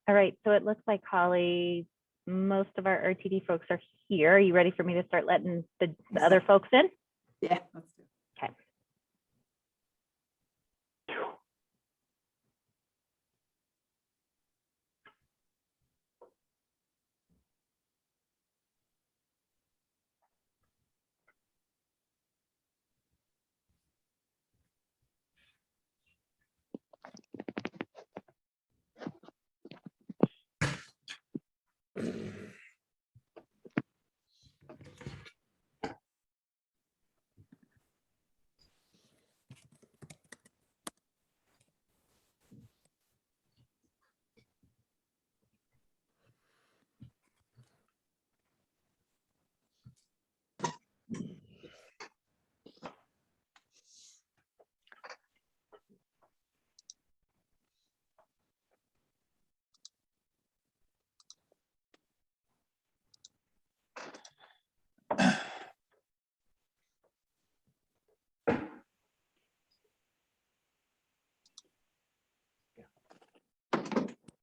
All right, so it looks like, Holly, most of our RTD folks are here. Are you ready for me to start letting the other folks in? Yeah, let's do it. Okay.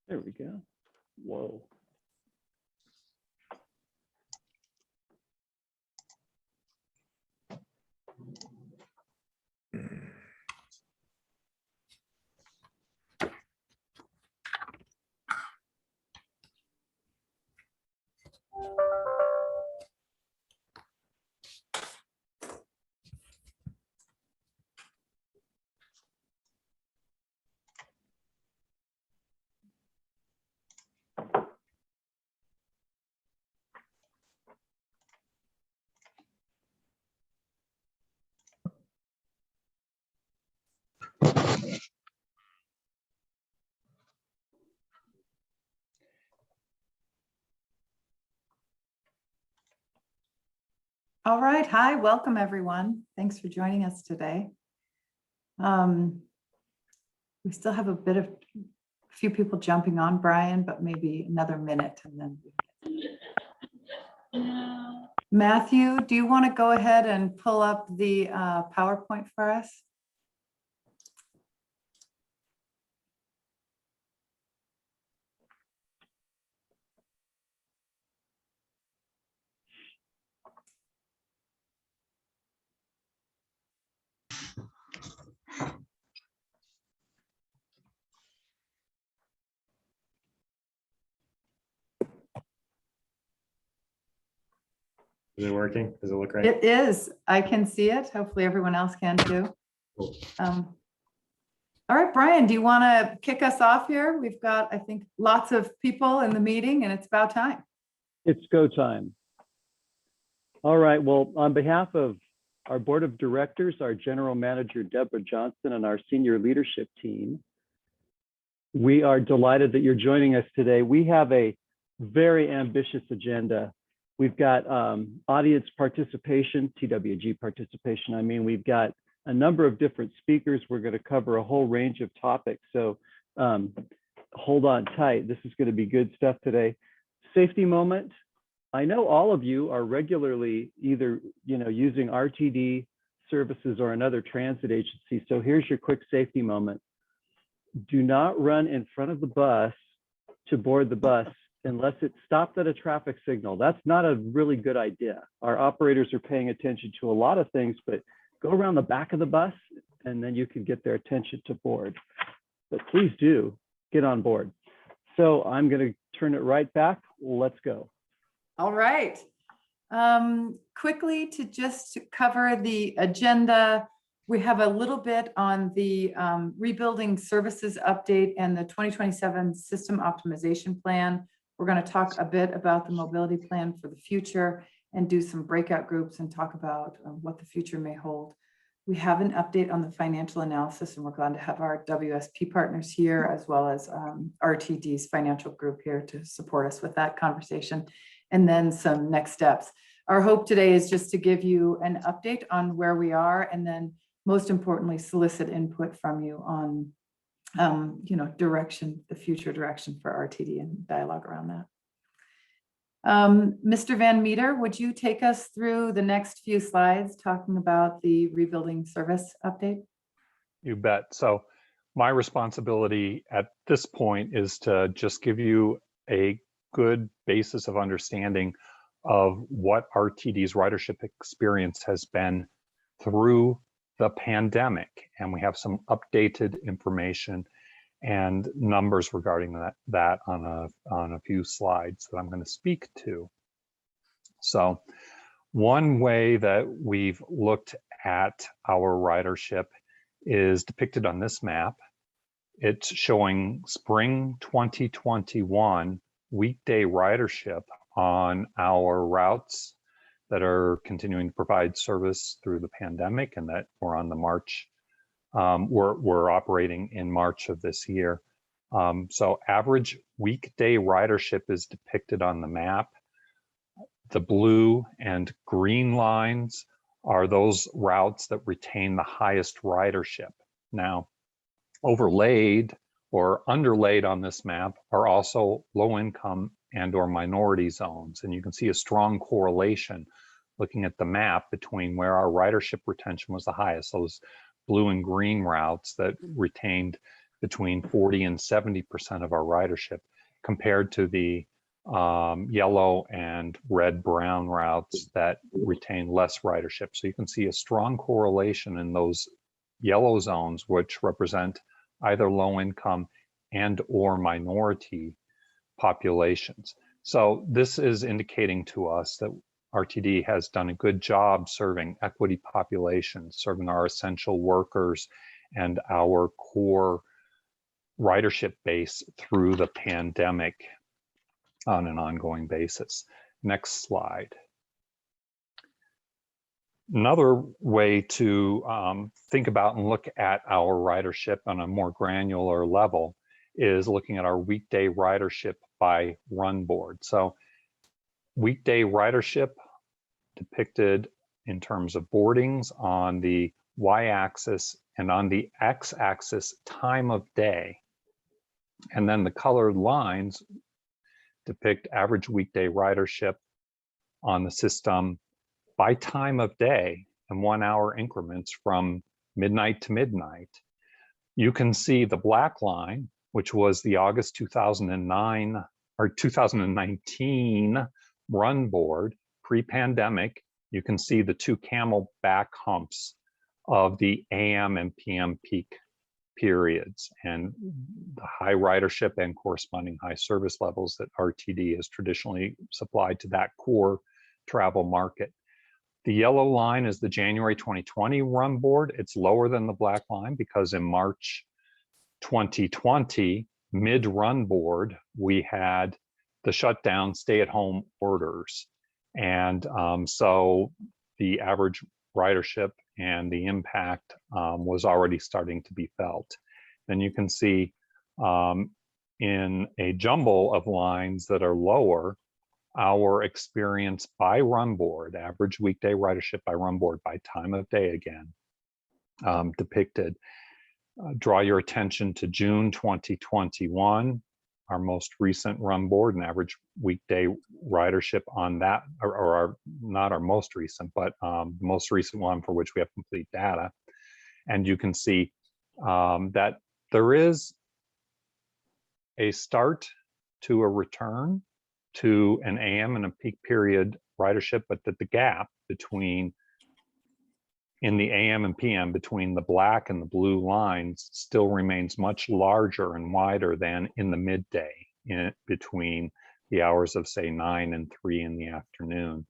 There we go. Whoa. All right. Hi, welcome everyone. Thanks for joining us today. We still have a few people jumping on, Brian, but maybe another minute and then. Matthew, do you want to go ahead and pull up the PowerPoint for us? Is it working? Does it look right? It is. I can see it. Hopefully everyone else can too. Cool. All right, Brian, do you want to kick us off here? We've got, I think, lots of people in the meeting and it's about time. It's go time. All right. Well, on behalf of our board of directors, our general manager, Deborah Johnson, and our senior leadership team, we are delighted that you're joining us today. We have a very ambitious agenda. We've got audience participation, TWG participation. I mean, we've got a number of different speakers. We're going to cover a whole range of topics. So hold on tight. This is going to be good stuff today. Safety moment. I know all of you are regularly either using RTD services or another transit agency. So here's your quick safety moment. Do not run in front of the bus to board the bus unless it's stopped at a traffic signal. That's not a really good idea. Our operators are paying attention to a lot of things, but go around the back of the bus and then you can get their attention to board. But please do get on board. So I'm going to turn it right back. Let's go. All right. Quickly to cover the agenda, we have a little bit on the rebuilding services update and the 2027 system optimization plan. We're going to talk a bit about the mobility plan for the future and do some breakout groups and talk about what the future may hold. We have an update on the financial analysis, and we're glad to have our WSP partners here, as well as RTD's financial group here to support us with that conversation, and then some next steps. Our hope today is just to give you an update on where we are, and then most importantly, solicit input from you on direction, the future direction for RTD and dialogue around that. Mr. Van Meter, would you take us through the next few slides talking about the rebuilding service update? You bet. So my responsibility at this point is to just give you a good basis of understanding of what RTD's ridership experience has been through the pandemic. And we have some updated information and numbers regarding that on a few slides that I'm going to speak to. So one way that we've looked at our ridership is depicted on this map. It's showing spring 2021 weekday ridership on our routes that are continuing to provide service through the pandemic and that we're on the March, we're operating in March of this year. So average weekday ridership is depicted on the map. The blue and green lines are those routes that retain the highest ridership. Now, overlaid or underlaid on this map are also low income and or minority zones. And you can see a strong correlation looking at the map between where our ridership retention was the highest, those blue and green routes that retained between 40 and 70% of our ridership, compared to the yellow and red brown routes that retain less ridership. So you can see a strong correlation in those yellow zones, which represent either low income and or minority populations. So this is indicating to us that RTD has done a good job serving equity populations, serving our essential workers and our core ridership base through the pandemic on an ongoing basis. Next slide. Another way to think about and look at our ridership on a more granular level is looking at our weekday ridership by run board. So weekday ridership depicted in terms of boardings on the y-axis and on the x-axis time of day. And then the colored lines depict average weekday ridership on the system by time of day in 1 hour increments from midnight to midnight. You can see the black line, which was the August 2009 or 2019 run board pre-pandemic. You can see the two camel back humps of the AM and PM peak periods and the high ridership and corresponding high service levels that RTD has traditionally supplied to that core travel market. The yellow line is the January 2020 run board. It's lower than the black line because in March 2020, mid-run board, we had the shutdown stay-at-home orders. And so the average ridership and the impact was already starting to be felt. Then you can see in a jumble of lines that are lower, our experience by run board, average weekday ridership by run board by time of day again, depicted. Draw your attention to June 2021, our most recent run board, and average weekday ridership on that, or not our most recent, but the most recent one for which we have complete data. And you can see that there is a start to a return to an AM and a peak period ridership, but that the gap between in the AM and PM between the black and the blue lines still remains much larger and wider than in the midday between the hours of say 9 and 3 in the afternoon,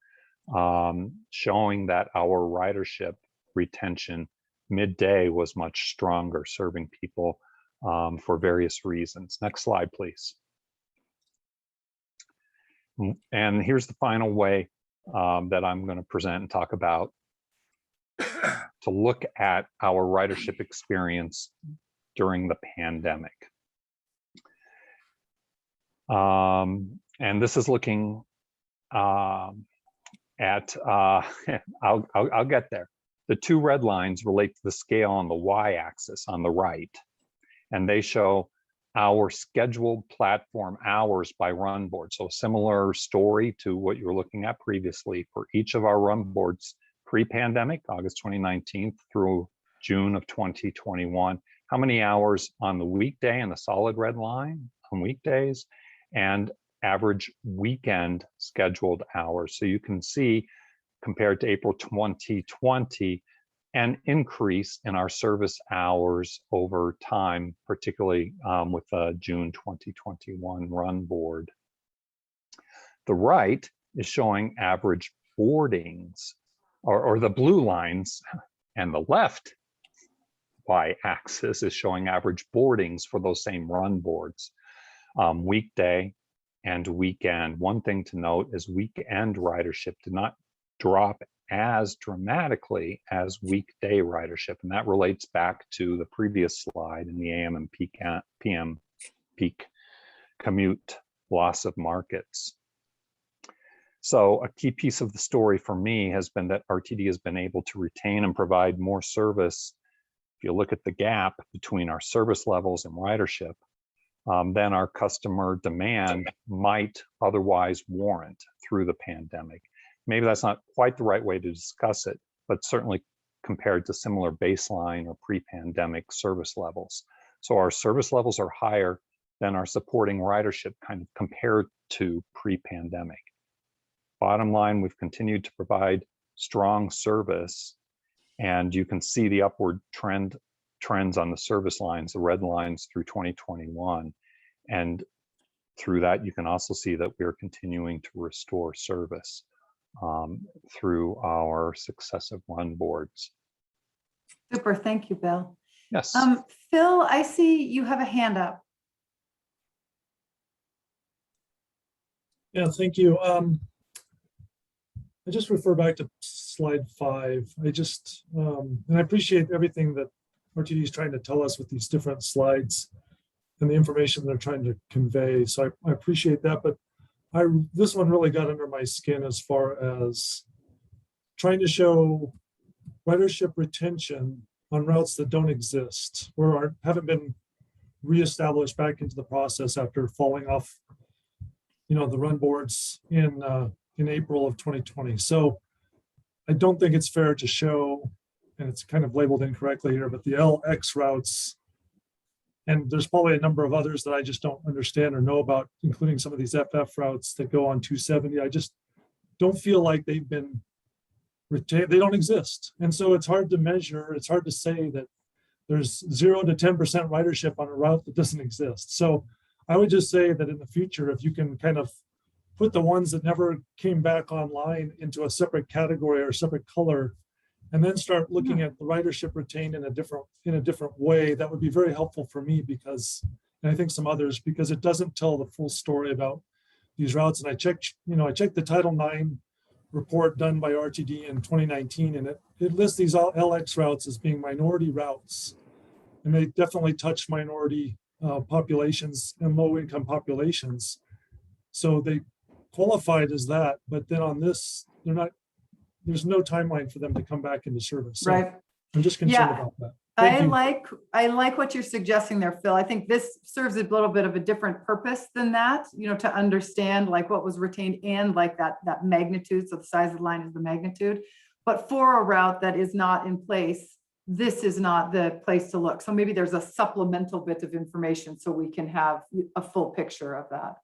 showing that our ridership retention midday was much stronger, serving people for various reasons. Next slide, please. And here's the final way that I'm going to present and talk about to look at our ridership experience during the pandemic. And this is looking at, I'll get there. The two red lines relate to the scale on the y-axis on the right, and they show our scheduled platform hours by run board. So a similar story to what you were looking at previously for each of our run boards pre-pandemic, August 2019 through June of 2021. how many hours on the weekday in the solid red line on weekdays, and average weekend scheduled hours. So you can see, compared to April 2020, an increase in our service hours over time, particularly with the June 2021 run board. The right is showing average boardings, or the blue lines, and the left y-axis is showing average boardings for those same run boards, weekday and weekend. One thing to note is weekend ridership did not drop as dramatically as weekday ridership, and that relates back to the previous slide in the AM and PM peak commute loss of markets. So a key piece of the story for me has been that RTD has been able to retain and provide more service. If you look at the gap between our service levels and ridership, than our customer demand might otherwise warrant through the pandemic. Maybe that's not quite the right way to discuss it, but certainly compared to similar baseline or pre-pandemic service levels. So our service levels are higher than our supporting ridership kind of compared to pre-pandemic. Bottom line, we've continued to provide strong service, and you can see the upward trends on the service lines, the red lines through 2021. And through that, you can also see that we are continuing to restore service through our successive run boards. Super, thank you, Bill. Yes. Phil, I see you have a hand up. Yeah, thank you. I just refer back to slide 5. And I appreciate everything that RTD is trying to tell us with these different slides and the information they're trying to convey. So I appreciate that, but this one really got under my skin as far as trying to show ridership retention on routes that don't exist or haven't been reestablished back into the process after falling off, the run boards in April of 2020. So I don't think it's fair to show, and it's kind of labeled incorrectly here, but the LX routes, and there's probably a number of others that I just don't understand or know about, including some of these FF routes that go on 270. I just don't feel like they've been retained. They don't exist. And so it's hard to measure. It's hard to say that there's 0 to 10% ridership on a route that doesn't exist. So I would just say that in the future, if you can kind of put the ones that never came back online into a separate category or separate color, and then start looking at the ridership retained in a different way, that would be very helpful for me, because, and I think some others, because it doesn't tell the full story about these routes. And I checked the Title IX report done by RTD in 2019, and it lists these LX routes as being minority routes, and they definitely touch minority populations and low-income populations. So they qualified as that, but then on this, they're not. There's no timeline for them to come back into service. So Right. I'm just concerned about that. Thank you. I like what you're suggesting there, Phil. I think this serves a little bit of a different purpose than that, to understand like what was retained and like that magnitude. So the size of the line is the magnitude. But for a route that is not in place, this is not the place to look. So maybe there's a supplemental bit of information so we can have a full picture of that.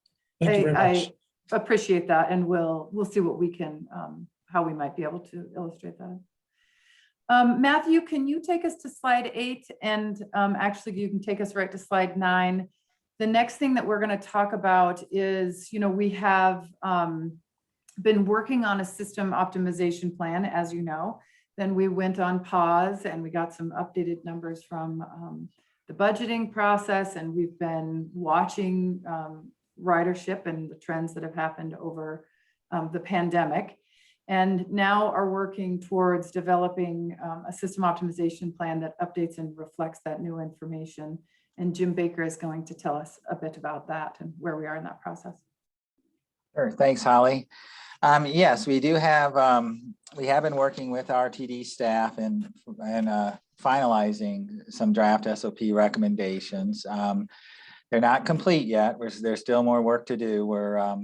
Thank you very much. I appreciate that, and we'll see what we can how we might be able to illustrate that. Matthew, can you take us to slide 8? And actually, you can take us right to slide 9. The next thing that we're going to talk about is, we have been working on a system optimization plan, as you know. Then we went on pause and we got some updated numbers from the budgeting process, and we've been watching ridership and the trends that have happened over the pandemic. And now are working towards developing a system optimization plan that updates and reflects that new information. And Jim Baker is going to tell us a bit about that and where we are in that process. Sure, thanks, Holly. Yes, we do have, we have been working with RTD staff and finalizing some draft SOP recommendations. They're not complete yet. There's still more work to do. We're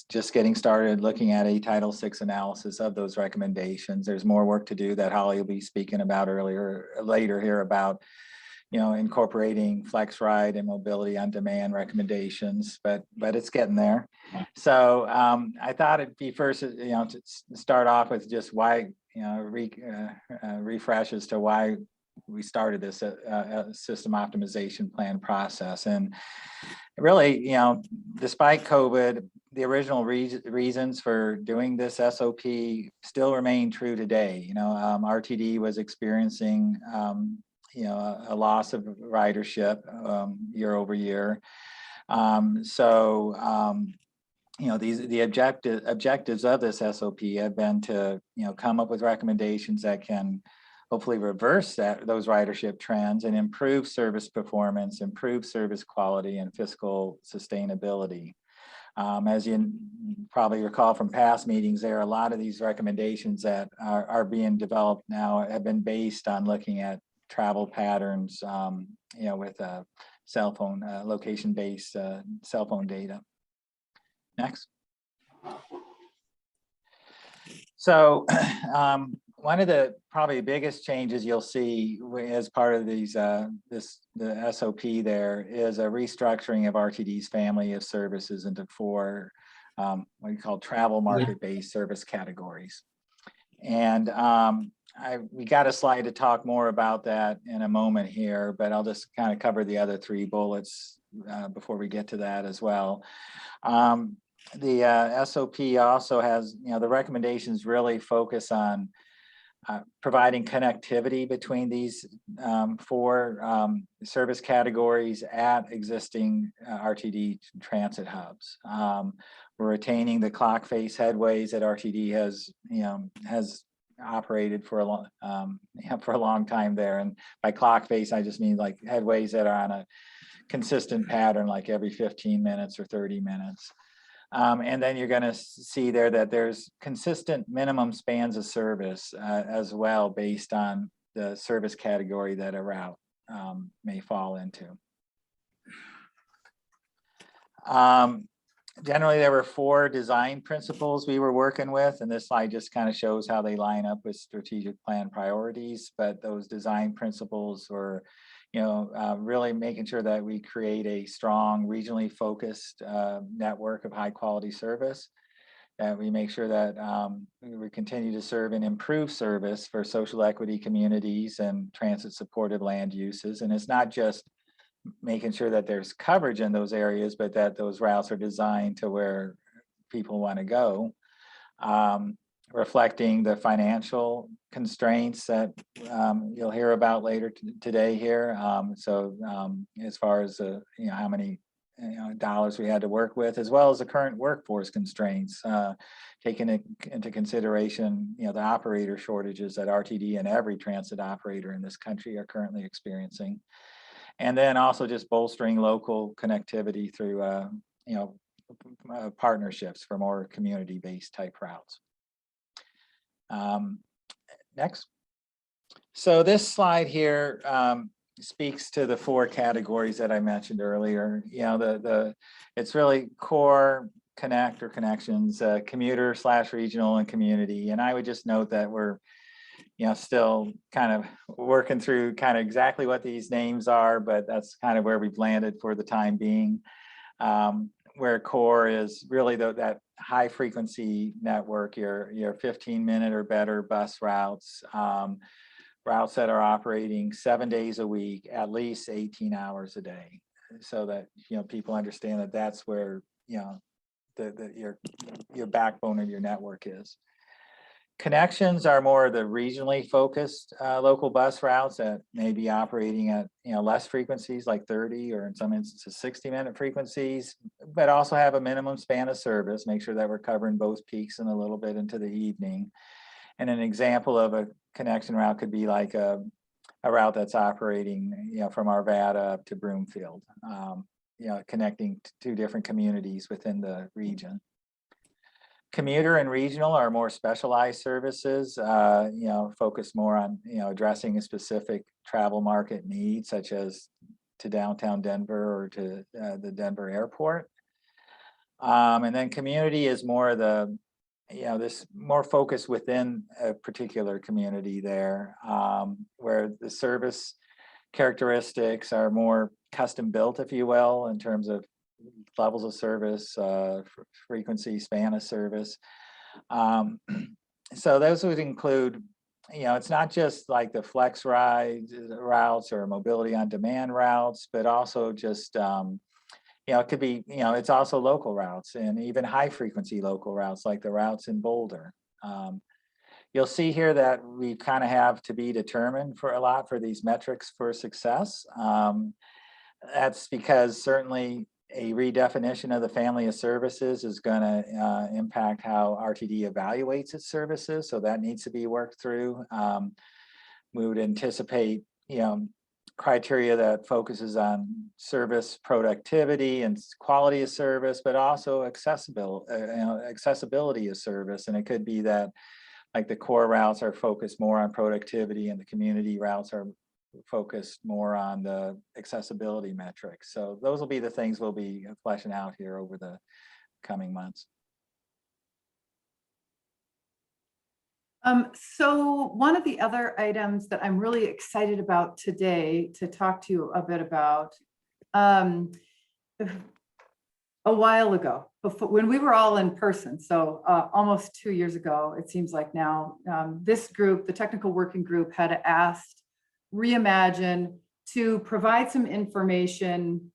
just getting started looking at a Title VI analysis of those recommendations. There's more work to do that Holly will be speaking about later here about incorporating flex ride and mobility on demand recommendations, but it's getting there. So I thought it'd be first, to start off with just why, refresh as to why we started this system optimization plan process. And really, despite COVID, the original reasons for doing this SOP still remain true today. RTD was experiencing a loss of ridership year over year. The objectives of this SOP have been to come up with recommendations that can hopefully reverse those ridership trends and improve service performance, improve service quality, and fiscal sustainability. As you probably recall from past meetings, there are a lot of these recommendations that are being developed now have been based on looking at travel patterns, with cell phone location-based cell phone data. Next. So one of the probably biggest changes you'll see as part of these the SOP there is a restructuring of RTD's family of services into 4 what we call travel market-based service categories. And we got a slide to talk more about that in a moment here, but I'll just kind of cover the other 3 bullets before we get to that as well. The SOP also has, the recommendations really focus on providing connectivity between these 4 service categories at existing RTD transit hubs. We're retaining the clock face headways that RTD has operated for a long time there. And by clock face, I just mean like headways that are on a consistent pattern, like every 15 minutes or 30 minutes. And then you're going to see there that there's consistent minimum spans of service as well, based on the service category that a route may fall into. Generally, there were 4 design principles we were working with, and this slide just kind of shows how they line up with strategic plan priorities. But those design principles were, really making sure that we create a strong, regionally focused network of high quality service, that we make sure that we continue to serve and improve service for social equity communities and transit supported land uses. And it's not just making sure that there's coverage in those areas, but that those routes are designed to where people want to go. Reflecting the financial constraints that you'll hear about later today here. As far as how many dollars we had to work with, as well as the current workforce constraints, taking into consideration the operator shortages that RTD and every transit operator in this country are currently experiencing, and then also just bolstering local connectivity through partnerships for more community-based type routes. Next. So this slide here speaks to the 4 categories that I mentioned earlier. It's really core, connect or connections, commuter / regional, and community. And I would just note that we're still kind of working through kind of exactly what these names are, but that's kind of where we've landed for the time being. Where core is really that high frequency network, your 15-minute or better bus routes, routes that are operating 7 days a week, at least 18 hours a day, so that people understand that that's where your backbone of your network is. Connections are more of the regionally focused local bus routes that may be operating at less frequencies, like 30 or in some instances 60-minute frequencies, but also have a minimum span of service. Make sure that we're covering both peaks and a little bit into the evening. And an example of a connection route could be like a route that's operating from Arvada up to Broomfield, connecting 2 different communities within the region. Commuter and regional are more specialized services, focus more on, addressing a specific travel market need, such as to downtown Denver or to the Denver airport. And then community is more the, this more focus within a particular community there, where the service characteristics are more custom built, if you will, in terms of levels of service, frequency, span of service. So those would include, it's not just like the flex rides routes or mobility on demand routes, but also just, it could be, it's also local routes and even high frequency local routes like the routes in Boulder. You'll see here that we kind of have to be determined for a lot for these metrics for success. That's because certainly a redefinition of the family of services is going to impact how RTD evaluates its services. So that needs to be worked through. We would anticipate, criteria that focuses on service productivity and quality of service, but also accessibility of service. And it could be that like the core routes are focused more on productivity and the community routes are focused more on the accessibility metrics. So those will be the things we'll be fleshing out here over the coming months. So one of the other items that I'm really excited about today to talk to you a bit about, a while ago, before, when we were all in person, so almost 2 years ago, it seems like now, this group, the technical working group, had asked Reimagine to provide some information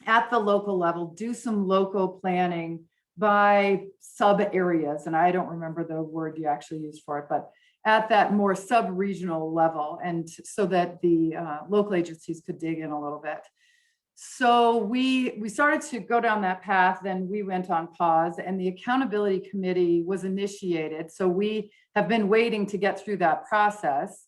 at the local level, do some local planning by sub areas. And I don't remember the word you actually used for it, but at that more sub-regional level, and so that the local agencies could dig in a little bit. So we started to go down that path, then we went on pause and the accountability committee was initiated. So we have been waiting to get through that process,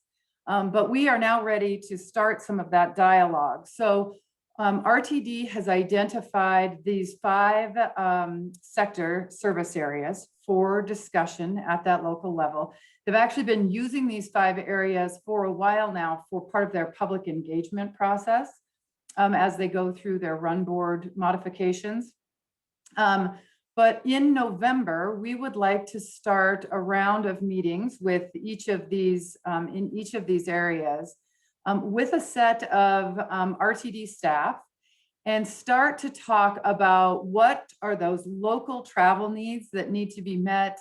but we are now ready to start some of that dialogue. So RTD has identified these 5 sector service areas for discussion at that local level. They've actually been using these 5 areas for a while now for part of their public engagement process as they go through their run board modifications. But in November, we would like to start a round of meetings with each of these in each of these areas with a set of RTD staff and start to talk about what are those local travel needs that need to be met,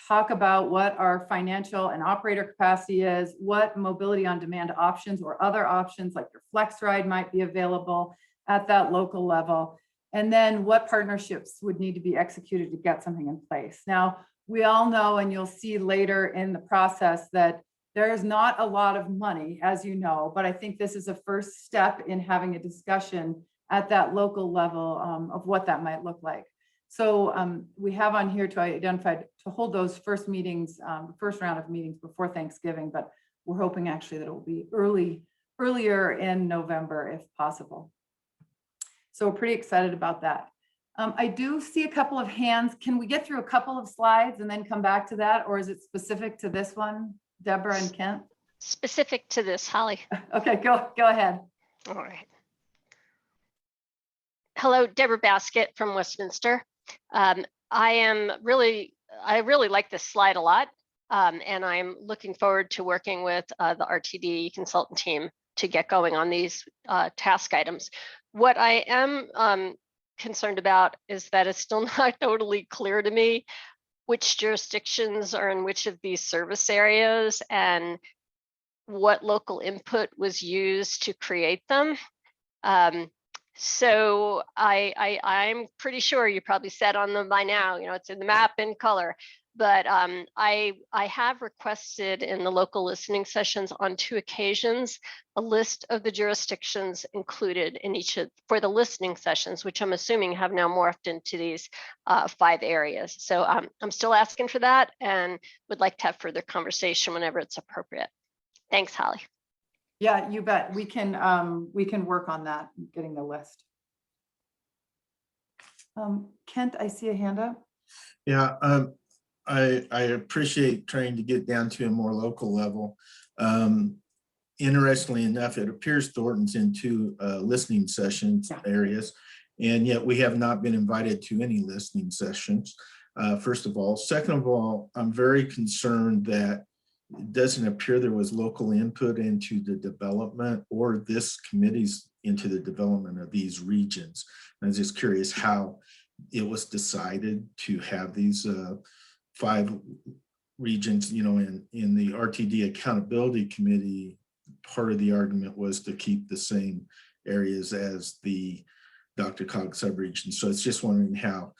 talk about what our financial and operator capacity is, what mobility on demand options or other options like your flex ride might be available at that local level, and then what partnerships would need to be executed to get something in place. Now, we all know, and you'll see later in the process, that there is not a lot of money, as you know, but I think this is a first step in having a discussion at that local level of what that might look like. So we have on here to identify, to hold those first meetings, first round of meetings before Thanksgiving, but we're hoping actually that it will be earlier in November if possible. So we're pretty excited about that. I do see a couple of hands. Can we get through a couple of slides and then come back to that? Or is it specific to this one, Deborah and Kent? Specific to this, Holly. Okay, go ahead. All right. Hello, Deborah Baskett from Westminster. I really like this slide a lot, and I'm looking forward to working with the RTD consultant team to get going on these task items. What I am concerned about is that it's still not totally clear to me which jurisdictions are in which of these service areas and what local input was used to create them. So I'm pretty sure you probably said on them by now, it's in the map in color, but I have requested in the local listening sessions on 2 occasions a list of the jurisdictions included in each of for the listening sessions, which I'm assuming have now morphed into these 5 areas. So I'm still asking for that and would like to have further conversation whenever it's appropriate. Thanks, Holly. Yeah, you bet. We can work on that, getting the list. Kent, I see a hand up. Yeah, I appreciate trying to get down to a more local level. Interestingly enough, it appears Thornton's in 2 listening sessions areas, and yet we have not been invited to any listening sessions, first of all. Second of all, I'm very concerned that it doesn't appear there was local input into the development or this committee's into the development of these regions. I was just curious how it was decided to have these 5 regions, you know, in the RTD Accountability Committee. Part of the argument was to keep the same areas as the DRCOG subregion. So it's just wondering how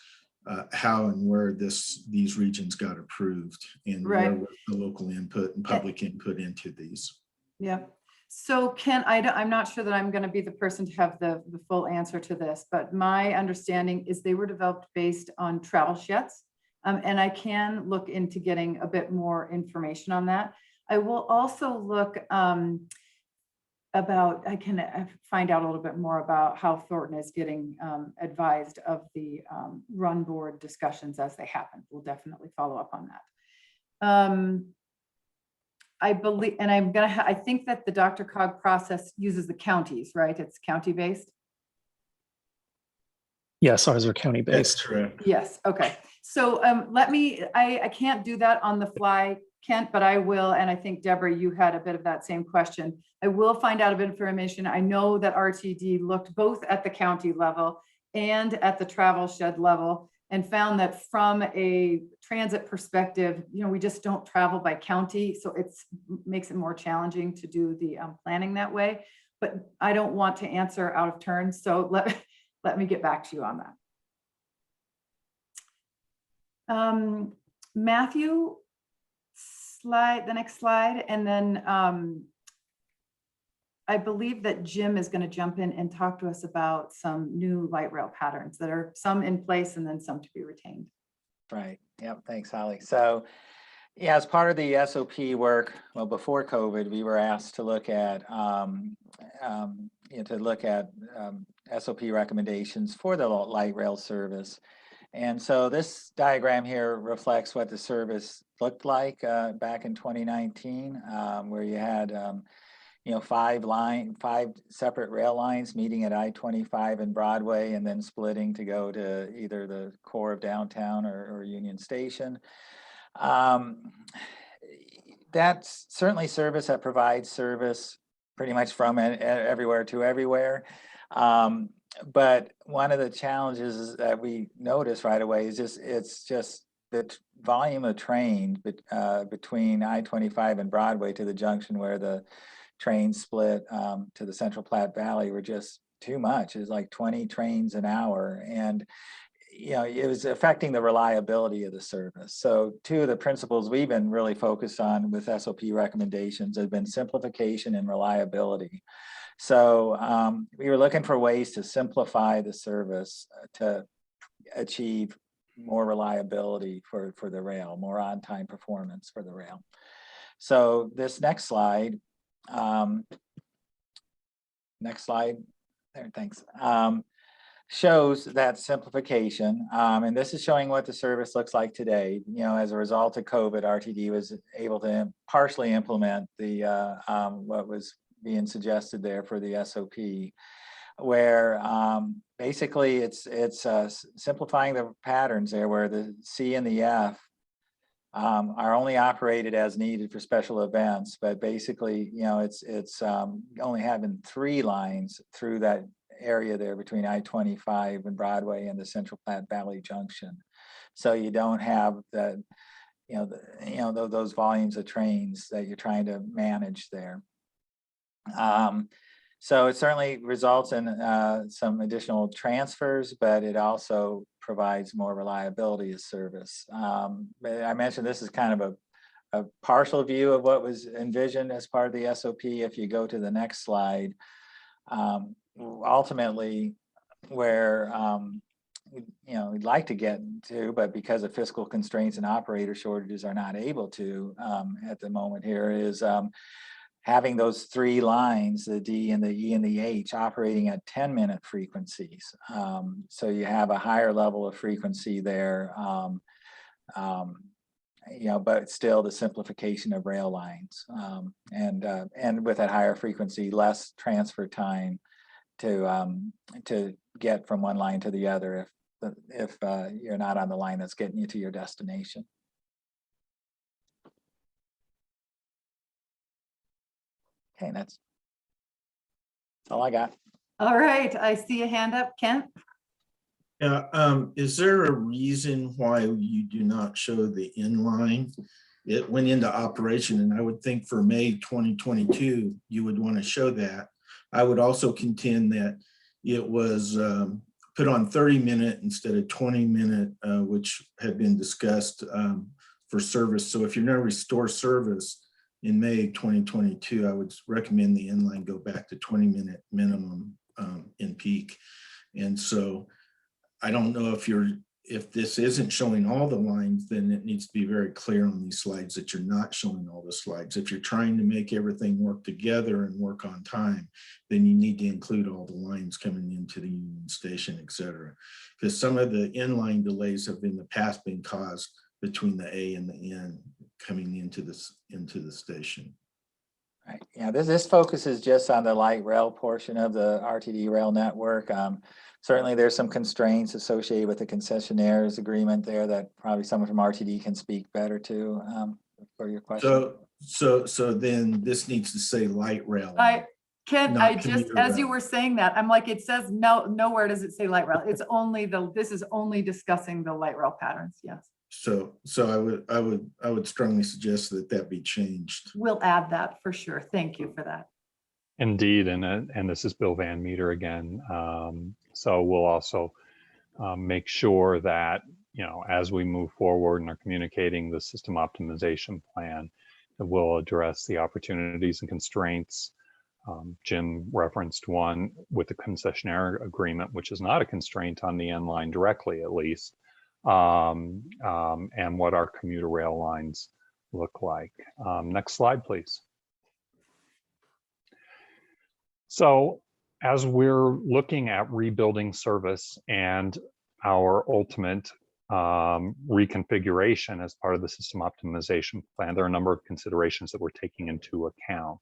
and where these regions got approved and Right. where was the local input and public input into these. Yeah. So I'm not sure that I'm going to be the person to have the full answer to this, but my understanding is they were developed based on travel sheds. And I can look into getting a bit more information on that. I will also look I can find out a little bit more about how Thornton is getting advised of the run board discussions as they happen. We'll definitely follow up on that. I believe, and I think that the DRCOG process uses the counties, right? It's county based. Yes, ours are county That's based. correct. Yes, okay. So I can't do that on the fly, Kent, but I will. And I think Deborah, you had a bit of that same question. I will find out a bit of information. I know that RTD looked both at the county level and at the travel shed level and found that from a transit perspective, you know, we just don't travel by county. So it makes it more challenging to do the planning that way. But I don't want to answer out of turn. So let me get back to you on that. Matthew, the next slide. And then I believe that Jim is going to jump in and talk to us about some new light rail patterns that are some in place and then some to be retained. Right. Yep. Thanks, Holly. So, yeah, as part of the SOP work, well, before COVID, we were asked to look at SOP recommendations for the light rail service. And so this diagram here reflects what the service looked like back in 2019, where you had 5 separate rail lines meeting at I-25 and Broadway, and then splitting to go to either the core of downtown or Union Station. That's certainly service that provides service pretty much from everywhere to everywhere. But one of the challenges that we noticed right away is it's just the volume of trains between I-25 and Broadway to the junction where the trains split to the Central Platte Valley were just too much. It was like 20 trains an hour, and it was affecting the reliability of the service. So 2 of the principles we've been really focused on with SOP recommendations have been simplification and reliability. So we were looking for ways to simplify the service to achieve more reliability for the rail, more on-time performance for the rail. So this next slide, there, thanks, shows that simplification. And this is showing what the service looks like today. As a result of COVID, RTD was able to partially implement the what was being suggested there for the SOP, where basically it's simplifying the patterns there, where the C and the F are only operated as needed for special events, but basically, it's only having 3 lines through that area there between I-25 and Broadway and the Central Platte Valley Junction. So you don't have those volumes of trains that you're trying to manage there. So it certainly results in some additional transfers, but it also provides more reliability of service. I mentioned this is kind of a partial view of what was envisioned as part of the SOP. If you go to the next slide, ultimately where we'd like to get to, but because of fiscal constraints and operator shortages are not able to at the moment here, is having those 3 lines, the D and the E and the H, operating at 10-minute frequencies. So you have a higher level of frequency there, but still the simplification of rail lines. And with that higher frequency, less transfer time to get from one line to the other if you're not on the line that's getting you to your destination. Okay, that's all I got. All right, I see a hand up, Kent. Yeah, is there a reason why you do not show the inline? It went into operation, and I would think for May 2022, you would want to show that. I would also contend that it was put on 30-minute instead of 20-minute, which had been discussed for service. So if you're going to restore service in May 2022, I would recommend the inline go back to 20-minute minimum in peak. And so I don't know if this isn't showing all the lines, then it needs to be very clear on these slides that you're not showing all the slides. If you're trying to make everything work together and work on time, then you need to include all the lines coming into the Union Station, et cetera. Because some of the inline delays have in the past been caused between the A and the N coming into the station. Right. Yeah, this focuses just on the light rail portion of the RTD rail network. Certainly there's some constraints associated with the concessionaires agreement there that probably someone from RTD can speak better to for your question. So then this needs to say light rail. Ken, Not I just, commuter as you rail. were saying that, I'm like, it says nowhere does it say light rail. It's only this is only discussing the light rail patterns. Yes. So I would strongly suggest that be changed. We'll add that for sure. Thank you for that. Indeed, and this is Bill Van Meter again. So we'll also make sure that, as we move forward and are communicating the system optimization plan, that we'll address the opportunities and constraints. Jim referenced one with the concessionaire agreement, which is not a constraint on the N line directly, at least, and what our commuter rail lines look like. Next slide, please. So as we're looking at rebuilding service and our ultimate reconfiguration as part of the system optimization plan, there are a number of considerations that we're taking into account.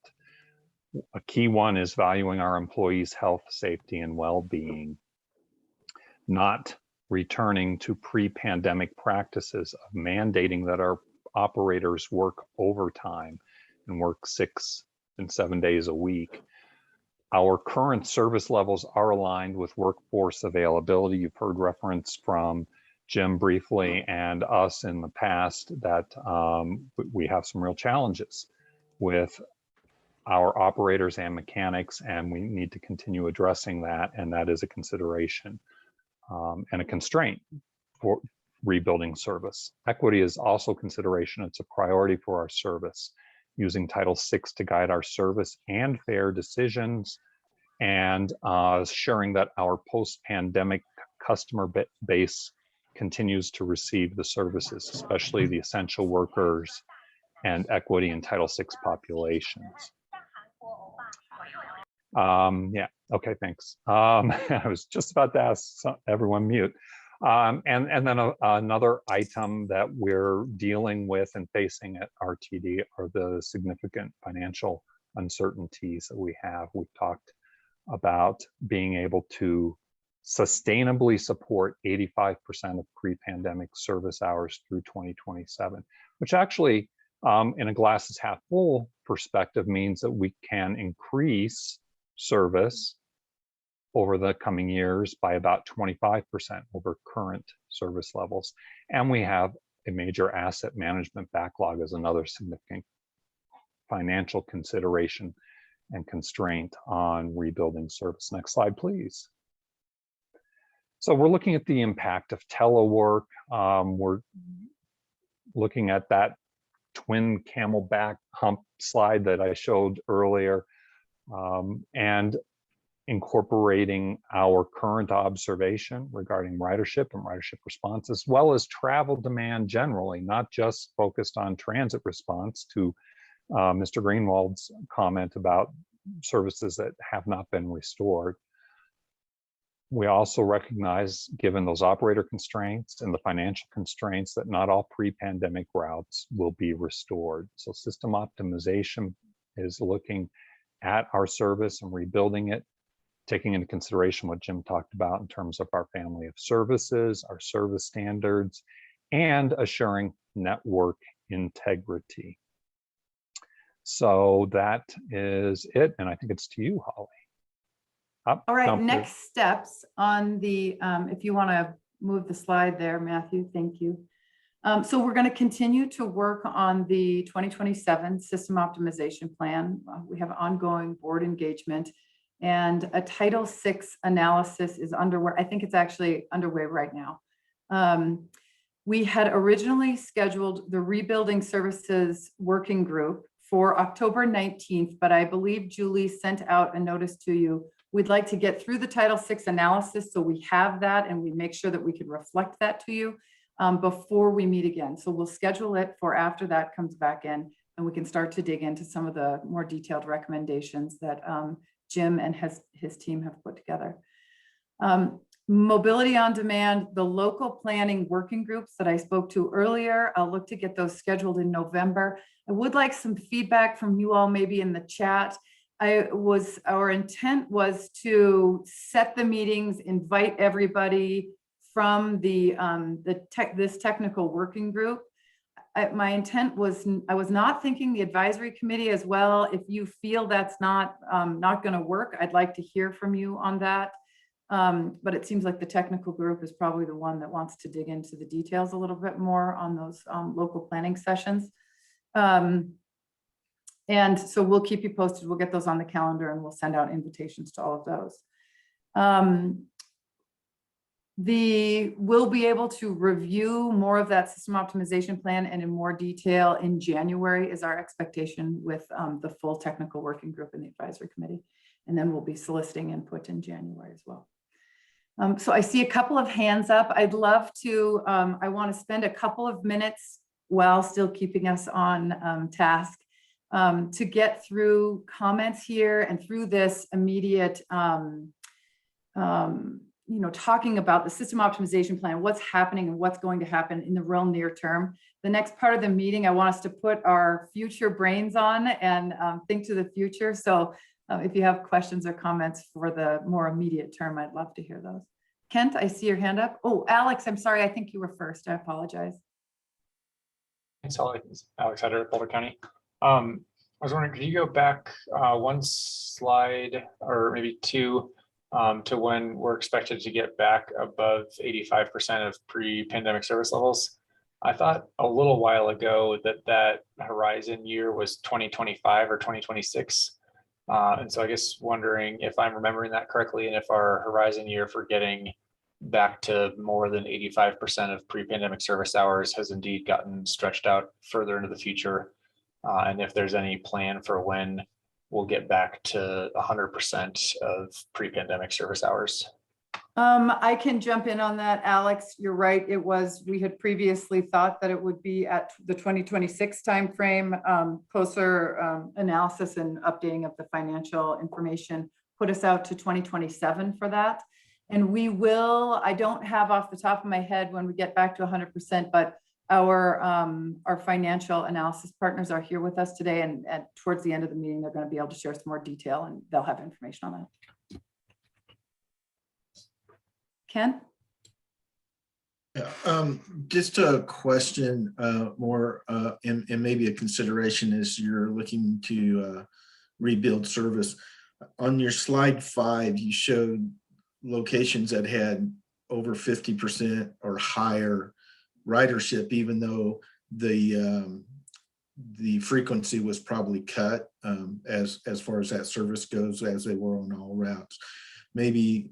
A key one is valuing our employees' health, safety, and well-being, not returning to pre-pandemic practices of mandating that our operators work overtime and work 6 and 7 days a week. Our current service levels are aligned with workforce availability. You've heard reference from Jim briefly and us in the past that we have some real challenges with our operators and mechanics, and we need to continue addressing that, and that is a consideration and a constraint for rebuilding service. Equity is also consideration. It's a priority for our service, using Title VI to guide our service and fair decisions, and assuring that our post-pandemic customer base continues to receive the services, especially the essential workers and equity in Title VI populations. Yeah, okay, thanks. I was just about to ask everyone mute. And then another item that we're dealing with and facing at RTD are the significant financial uncertainties that we have. We've talked about being able to sustainably support 85% of pre-pandemic service hours through 2027, which actually in a glass is half full perspective means that we can increase service over the coming years by about 25% over current service levels. And we have a major asset management backlog as another significant financial consideration and constraint on rebuilding service. Next slide, please. So we're looking at the impact of telework. We're looking at that twin camelback hump slide that I showed earlier, and incorporating our current observation regarding ridership and ridership response, as well as travel demand generally, not just focused on transit response to Mr. Greenwald's comment about services that have not been restored. We also recognize, given those operator constraints and the financial constraints, that not all pre-pandemic routes will be restored. So system optimization is looking at our service and rebuilding it, taking into consideration what Jim talked about in terms of our family of services, our service standards, and assuring network integrity. So that is it. And I think it's to you, Holly. All right, Jump to- next steps on the, if you want to move the slide there, Matthew, thank you. So we're going to continue to work on the 2027 system optimization plan. We have ongoing board engagement and a Title VI analysis is underway. I think it's actually underway right now. We had originally scheduled the Rebuilding Services Working Group for October 19th, but I believe Julie sent out a notice to you. We'd like to get through the Title VI analysis so we have that and we make sure that we can reflect that to you before we meet again. So we'll schedule it for after that comes back in and we can start to dig into some of the more detailed recommendations that Jim and his team have put together. Mobility on demand, the local planning working groups that I spoke to earlier, I'll look to get those scheduled in November. I would like some feedback from you all maybe in the chat. Our intent was to set the meetings, invite everybody from this technical working group. My intent was, I was not thinking the advisory committee as well. If you feel that's not going to work, I'd like to hear from you on that. But it seems like the technical group is probably the one that wants to dig into the details a little bit more on those local planning sessions. And so we'll keep you posted. We'll get those on the calendar and we'll send out invitations to all of those. We'll be able to review more of that system optimization plan and in more detail in January is our expectation with the full technical working group and the advisory committee. And then we'll be soliciting input in January as well. So I see a couple of hands up. I'd love to, I want to spend a couple of minutes while still keeping us on task to get through comments here and through this immediate, talking about the system optimization plan, what's happening and what's going to happen in the real near term. The next part of the meeting, I want us to put our future brains on and think to the future. So if you have questions or comments for the more immediate term, I'd love to hear those. Kent, I see your hand up. Oh, Alex, I'm sorry. I think you were first. I apologize. Thanks, Holly. Alex Hatter, Boulder County. I was wondering, could you go back one slide or maybe two to when we're expected to get back above 85% of pre-pandemic service levels? I thought a little while ago that horizon year was 2025 or 2026. And so I guess wondering if I'm remembering that correctly and if our horizon year for getting back to more than 85% of pre-pandemic service hours has indeed gotten stretched out further into the future. And if there's any plan for when we'll get back to 100% of pre-pandemic service hours. I can jump in on that, Alex. You're right. We had previously thought that it would be at the 2026 timeframe. Closer analysis and updating of the financial information put us out to 2027 for that. And we will, I don't have off the top of my head when we get back to 100%, but our financial analysis partners are here with us today, and towards the end of the meeting, they're going to be able to share some more detail and they'll have information on that. Ken? Yeah, just a question more and maybe a consideration as you're looking to rebuild service. On your slide 5, you showed locations that had over 50% or higher ridership, even though the frequency was probably cut as far as that service goes, as they were on all routes. Maybe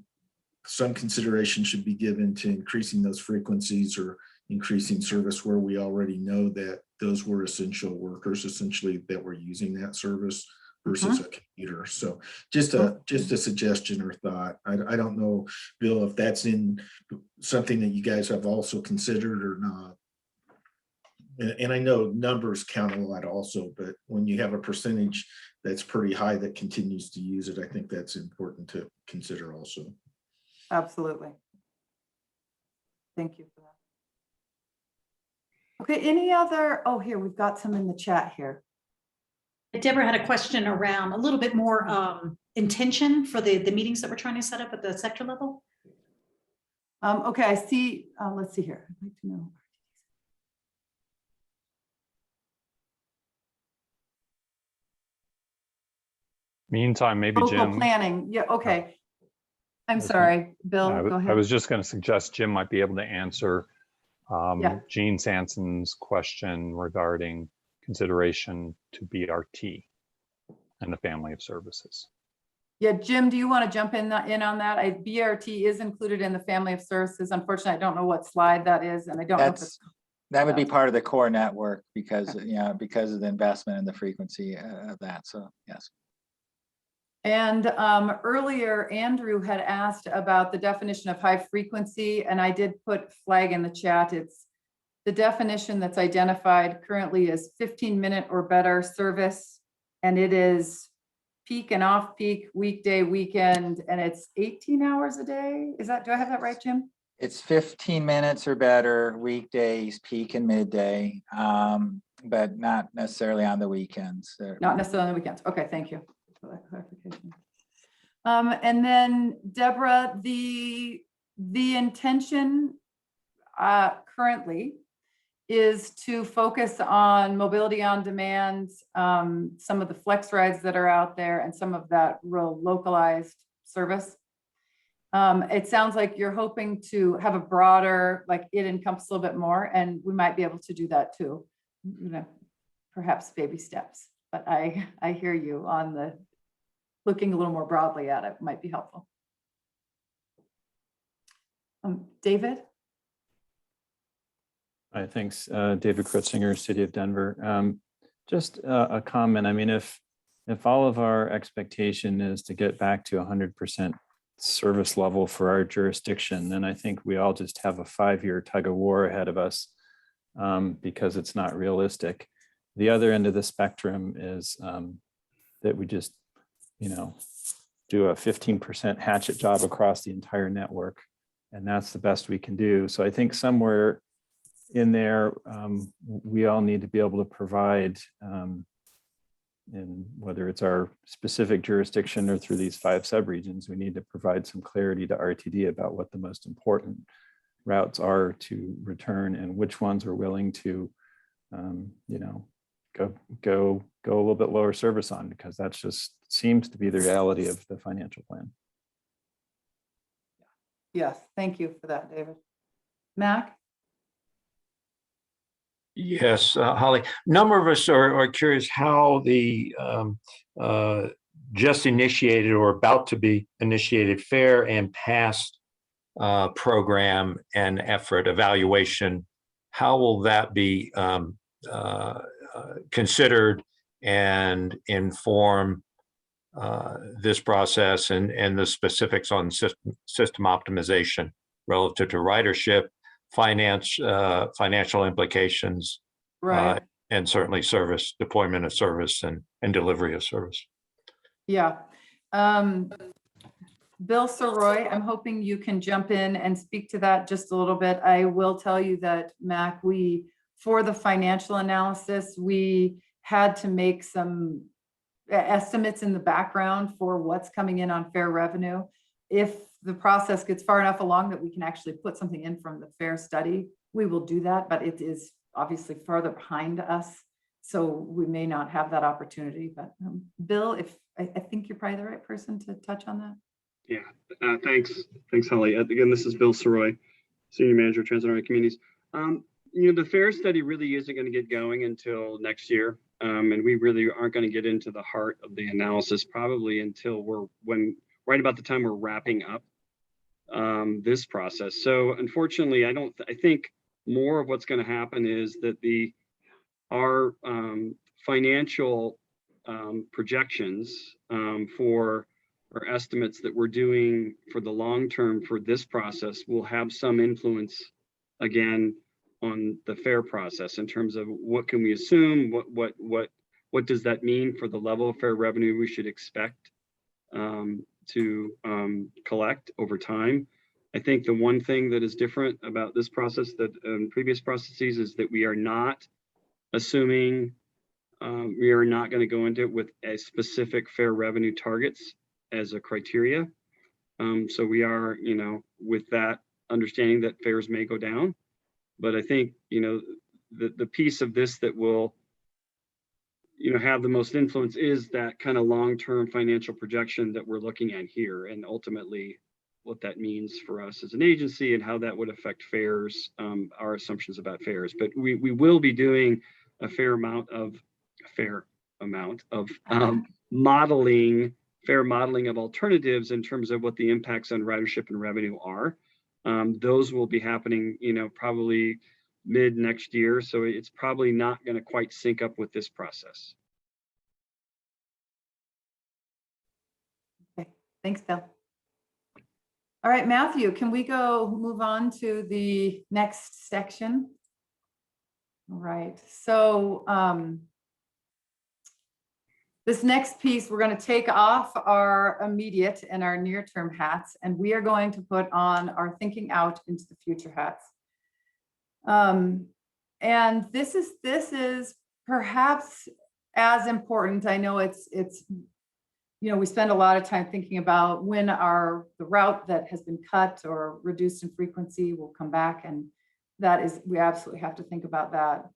some consideration should be given to increasing those frequencies or increasing service where we already know that those were essential workers essentially that were using that service versus a commuter. So just a suggestion or thought. I don't know, Bill, if that's in something that you guys have also considered or not. And I know numbers count a lot also, but when you have a percentage that's pretty high that continues to use it, I think that's important to consider also. Absolutely. Thank you for that. Okay, any other, oh, here, we've got some in the chat here. Deborah had a question around a little bit more intention for the meetings that we're trying to set up at the sector level. Okay, I see, let's see here. I'd like to know. Meantime, maybe Local Jim. planning, yeah, okay. I'm Okay. sorry, Bill, I go I ahead. was just going to suggest Jim might be able to answer Yeah. Gene Sanson's question regarding consideration to BRT and the family of services. Yeah, Jim, do you want to jump in on that? BRT is included in the family of services. Unfortunately, I don't know what slide that is, and I don't know if it's. That would be part of the core network because, because of the investment and the frequency of that. So, yes. And earlier, Andrew had asked about the definition of high frequency, and I did put flag in the chat. It's the definition that's identified currently is 15-minute or better service, and it is peak and off-peak, weekday, weekend, and it's 18 hours a day. Do I have that right, Jim? It's 15 minutes or better weekdays, peak and midday, but not necessarily on the weekends. Not necessarily on the weekends. Okay, thank you for that clarification. And then Deborah, the intention currently is to focus on mobility on demand, some of the flex rides that are out there, and some of that real localized service. It sounds like you're hoping to have a broader, like it encompasses a little bit more, and we might be able to do that too, perhaps baby steps. But I hear you on the looking a little more broadly at it might be helpful. David? Hi, thanks. David Krutzinger, City of Denver. Just a comment. I mean, if all of our expectation is to get back to 100% service level for our jurisdiction, then I think we all just have a 5-year tug of war ahead of us because it's not realistic. The other end of the spectrum is that we just, do a 15% hatchet job across the entire network, and that's the best we can do. So I think somewhere in there, we all need to be able to provide, and whether it's our specific jurisdiction or through these 5 subregions, we need to provide some clarity to RTD about what the most important routes are to return and which ones are willing to, go a little bit lower service on, because that's just seems to be the reality of the financial plan. Yes, thank you for that, David. Mac? Yes, Holly. Number of us are curious how the just initiated or about to be initiated FAIR and PASS program and effort evaluation, how will that be considered and inform this process and the specifics on system optimization relative to ridership, financial implications, Right. And certainly service, deployment of service and delivery of service. Yeah. Bill Soroy, I'm hoping you can jump in and speak to that just a little bit. I will tell you that, Mac, for the financial analysis, we had to make some estimates in the background for what's coming in on fair revenue. If the process gets far enough along that we can actually put something in from the FAIR study, we will do that, but it is obviously farther behind us, so we may not have that opportunity. But Bill, I think you're probably the right person to touch on that. Yeah, thanks, Holly. Again, this is Bill Soroy, Senior Manager, Transit Oriented Communities. The FAIR study really isn't going to get going until next year, and we really aren't going to get into the heart of the analysis probably until right about the time we're wrapping up this process. So unfortunately, I think more of what's going to happen is that our financial projections for our estimates that we're doing for the long term for this process will have some influence again on the FAIR process in terms of what can we assume, what does that mean for the level of fair revenue we should expect to collect over time. I think the one thing that is different about this process that previous processes is that we are not assuming, we are not going to go into it with a specific fair revenue targets as a criteria. So we are, with that understanding that fares may go down. But I think, the piece of this that will, have the most influence is that kind of long-term financial projection that we're looking at here, and ultimately what that means for us as an agency and how that would affect fares, our assumptions about fares. But we will be doing a fair amount of modeling of alternatives in terms of what the impacts on ridership and revenue are. Those will be happening, probably mid next year. So it's probably not going to quite sync up with this process. Okay, thanks, Bill. All right, Matthew, can we move on to the next section? All right, so this next piece, we're going to take off our immediate and our near-term hats, and we are going to put on our thinking out into the future hats. And this is perhaps as important. I know it's we spend a lot of time thinking about when the route that has been cut or reduced in frequency will come back, and we absolutely have to think about that.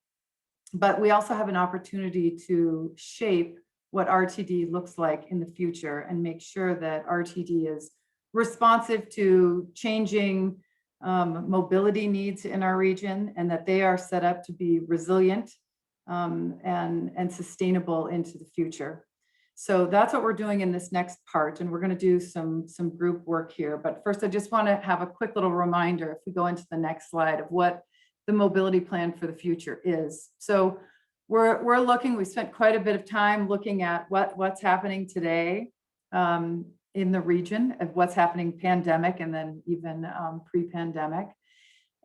But we also have an opportunity to shape what RTD looks like in the future and make sure that RTD is responsive to changing mobility needs in our region, and that they are set up to be resilient and sustainable into the future. So that's what we're doing in this next part, and we're going to do some group work here. But first, I just want to have a quick little reminder, if we go into the next slide, of what the mobility plan for the future is. So we spent quite a bit of time looking at what's happening today in the region, of what's happening pandemic and then even pre-pandemic.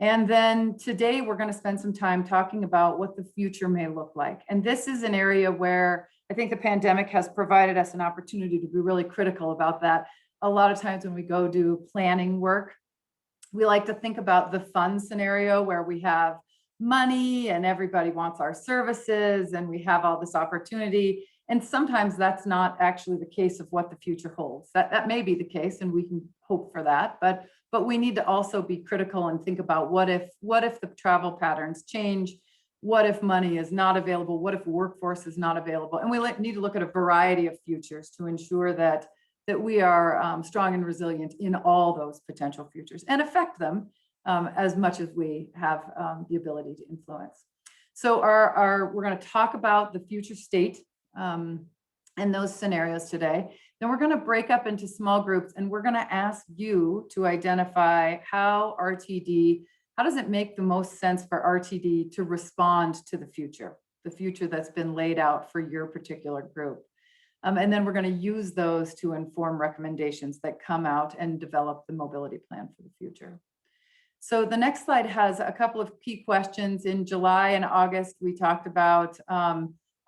And then today we're going to spend some time talking about what the future may look like. And this is an area where I think the pandemic has provided us an opportunity to be really critical about that. A lot of times when we go do planning work, we like to think about the fun scenario where we have money and everybody wants our services and we have all this opportunity. And sometimes that's not actually the case of what the future holds. That may be the case, and we can hope for that, but we need to also be critical and think about what if the travel patterns change, what if money is not available, what if workforce is not available, and we need to look at a variety of futures to ensure that we are strong and resilient in all those potential futures and affect them as much as we have the ability to influence. So we're going to talk about the future state and those scenarios today. Then we're going to break up into small groups, and we're going to ask you to identify how does it make the most sense for RTD to respond to the future that's been laid out for your particular group. And then we're going to use those to inform recommendations that come out and develop the mobility plan for the future. So the next slide has a couple of key questions. In July and August, we talked about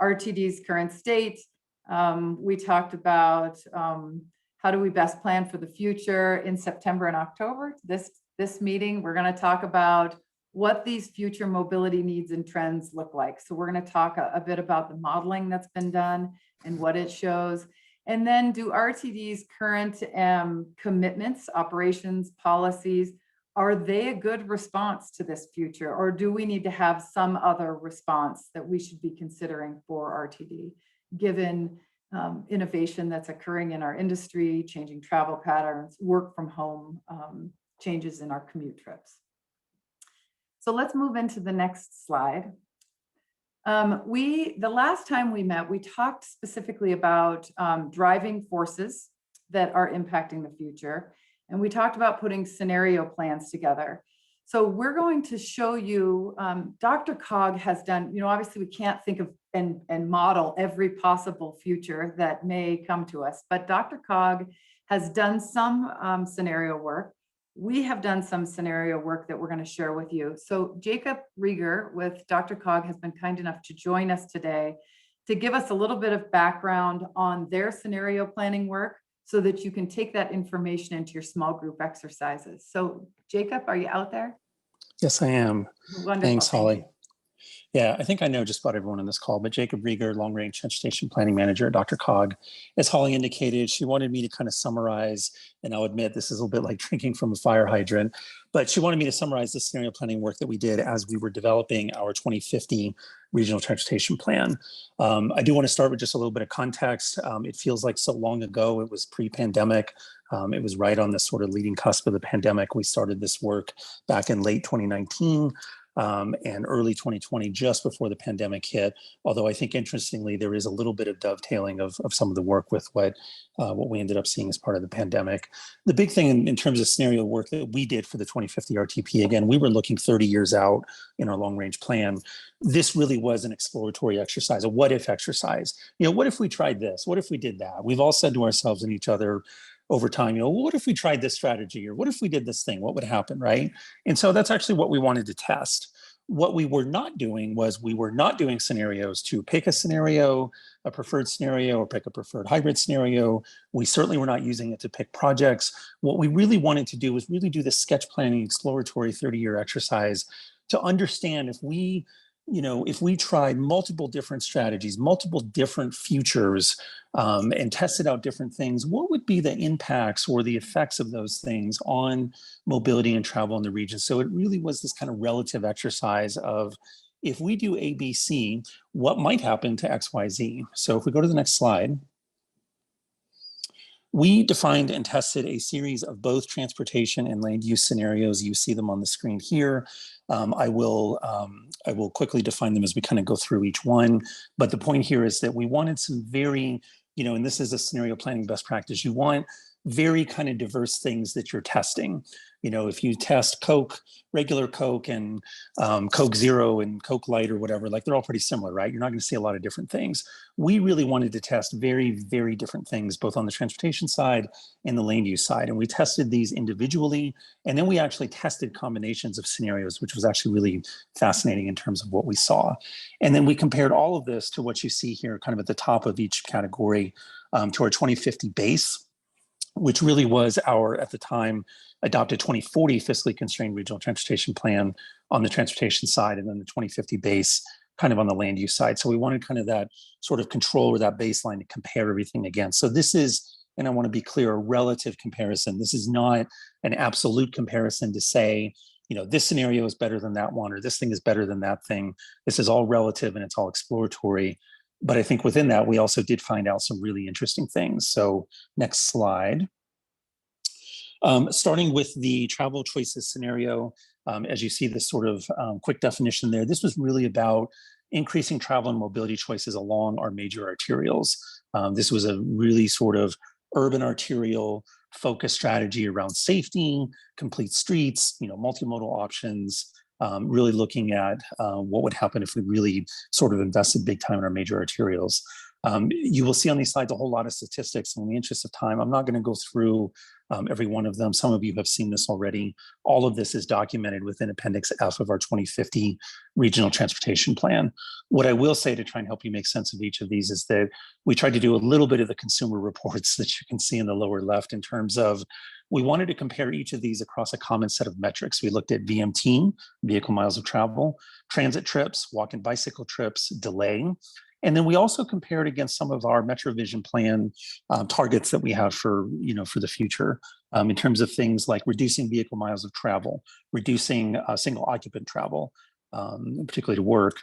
RTD's current state. We talked about how do we best plan for the future. In September and October, this meeting, we're going to talk about what these future mobility needs and trends look like. So we're going to talk a bit about the modeling that's been done and what it shows. And then do RTD's current commitments, operations, policies, are they a good response to this future? Or do we need to have some other response that we should be considering for RTD, given innovation that's occurring in our industry, changing travel patterns, work from home, changes in our commute trips? So let's move into the next slide. The last time we met, we talked specifically about driving forces that are impacting the future. And we talked about putting scenario plans together. So we're going to show you, DRCOG has done, obviously we can't think of and model every possible future that may come to us, but DRCOG has done some scenario work. We have done some scenario work that we're going to share with you. So Jacob Rieger with DRCOG has been kind enough to join us today to give us a little bit of background on their scenario planning work so that you can take that information into your small group exercises. So Jacob, are you out there? Yes, I am. Wonderful. Thanks, Holly. Yeah, I think I know just about everyone on this call, but Jacob Rieger, Long Range Transportation Planning Manager at Dr. Cog. As Holly indicated, she wanted me to kind of summarize, and I'll admit this is a little bit like drinking from a fire hydrant, but she wanted me to summarize the scenario planning work that we did as we were developing our 2050 Regional Transportation Plan. I do want to start with just a little bit of context. It feels like so long ago, it was pre-pandemic. It was right on the sort of leading cusp of the pandemic. We started this work back in late 2019. And early 2020, just before the pandemic hit. Although I think interestingly, there is a little bit of dovetailing of some of the work with what we ended up seeing as part of the pandemic. The big thing in terms of scenario work that we did for the 2050 RTP, again, we were looking 30 years out in our long range plan. This really was an exploratory exercise, a what if exercise. You know, what if we tried this? What if we did that? We've all said to ourselves and each other over time, you know, well, what if we tried this strategy, or what if we did this thing? What would happen, right? And so that's actually what we wanted to test. What we were not doing was we were not doing scenarios to pick a scenario, a preferred scenario, or pick a preferred hybrid scenario. We certainly were not using it to pick projects. What we really wanted to do was really do this sketch planning exploratory 30-year exercise to understand if we, you know, if we tried multiple different strategies, multiple different futures, and tested out different things, what would be the impacts or the effects of those things on mobility and travel in the region? So it really was this kind of relative exercise of, if we do ABC, what might happen to XYZ? So if we go to the next slide, we defined and tested a series of both transportation and land use scenarios. You see them on the screen here. I will quickly define them as we kind of go through each one. But the point here is that we wanted some very, you know, and this is a scenario planning best practice, you want very kind of diverse things that you're testing. You know, if you test Coke, regular Coke, and Coke Zero and Coke Light or whatever, like they're all pretty similar, right? You're not going to see a lot of different things. We really wanted to test very, very different things, both on the transportation side and the land use side. And we tested these individually. And then we actually tested combinations of scenarios, which was actually really fascinating in terms of what we saw. And then we compared all of this to what you see here, kind of at the top of each category, to our 2050 base, which really was our, at the time, adopted 2040 fiscally constrained regional transportation plan on the transportation side, and then the 2050 base kind of on the land use side. So we wanted kind of that sort of control or that baseline to compare everything against. So this is, and I want to be clear, a relative comparison. This is not an absolute comparison to say, you know, this scenario is better than that one, or this thing is better than that thing. This is all relative and it's all exploratory. But I think within that, we also did find out some really interesting things. So next slide. Starting with the travel choices scenario, as you see this sort of quick definition there, this was really about increasing travel and mobility choices along our major arterials. This was a really sort of urban arterial focus strategy around safety, complete streets, you know, multimodal options, really looking at what would happen if we really sort of invested big time in our major arterials. You will see on these slides a whole lot of statistics. In the interest of time, I'm not going to go through every one of them. Some of you have seen this already. All of this is documented within Appendix F of our 2050 Regional Transportation Plan. What I will say to try and help you make sense of each of these is that we tried to do a little bit of the consumer reports that you can see in the lower left in terms of, we wanted to compare each of these across a common set of metrics. We looked at VMT, vehicle miles of travel, transit trips, walk and bicycle trips, delay. And then we also compared against some of our MetroVision plan targets that we have for, you know, for the future in terms of things like reducing vehicle miles of travel, reducing single occupant travel, particularly to work,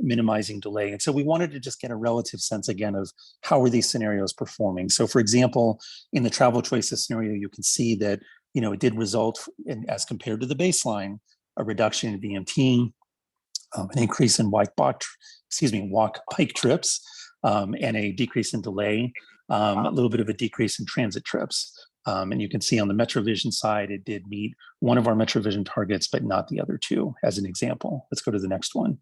minimizing delay. And so we wanted to just get a relative sense again of how are these scenarios performing. So for example, in the travel choices scenario, you can see that, you know, it did result in, as compared to the baseline, a reduction in VMT, an increase in walk bike trips, and a decrease in delay, a little bit of a decrease in transit trips. And you can see on the MetroVision side, it did meet one of our MetroVision targets, but not the other two, as an example. Let's go to the next one.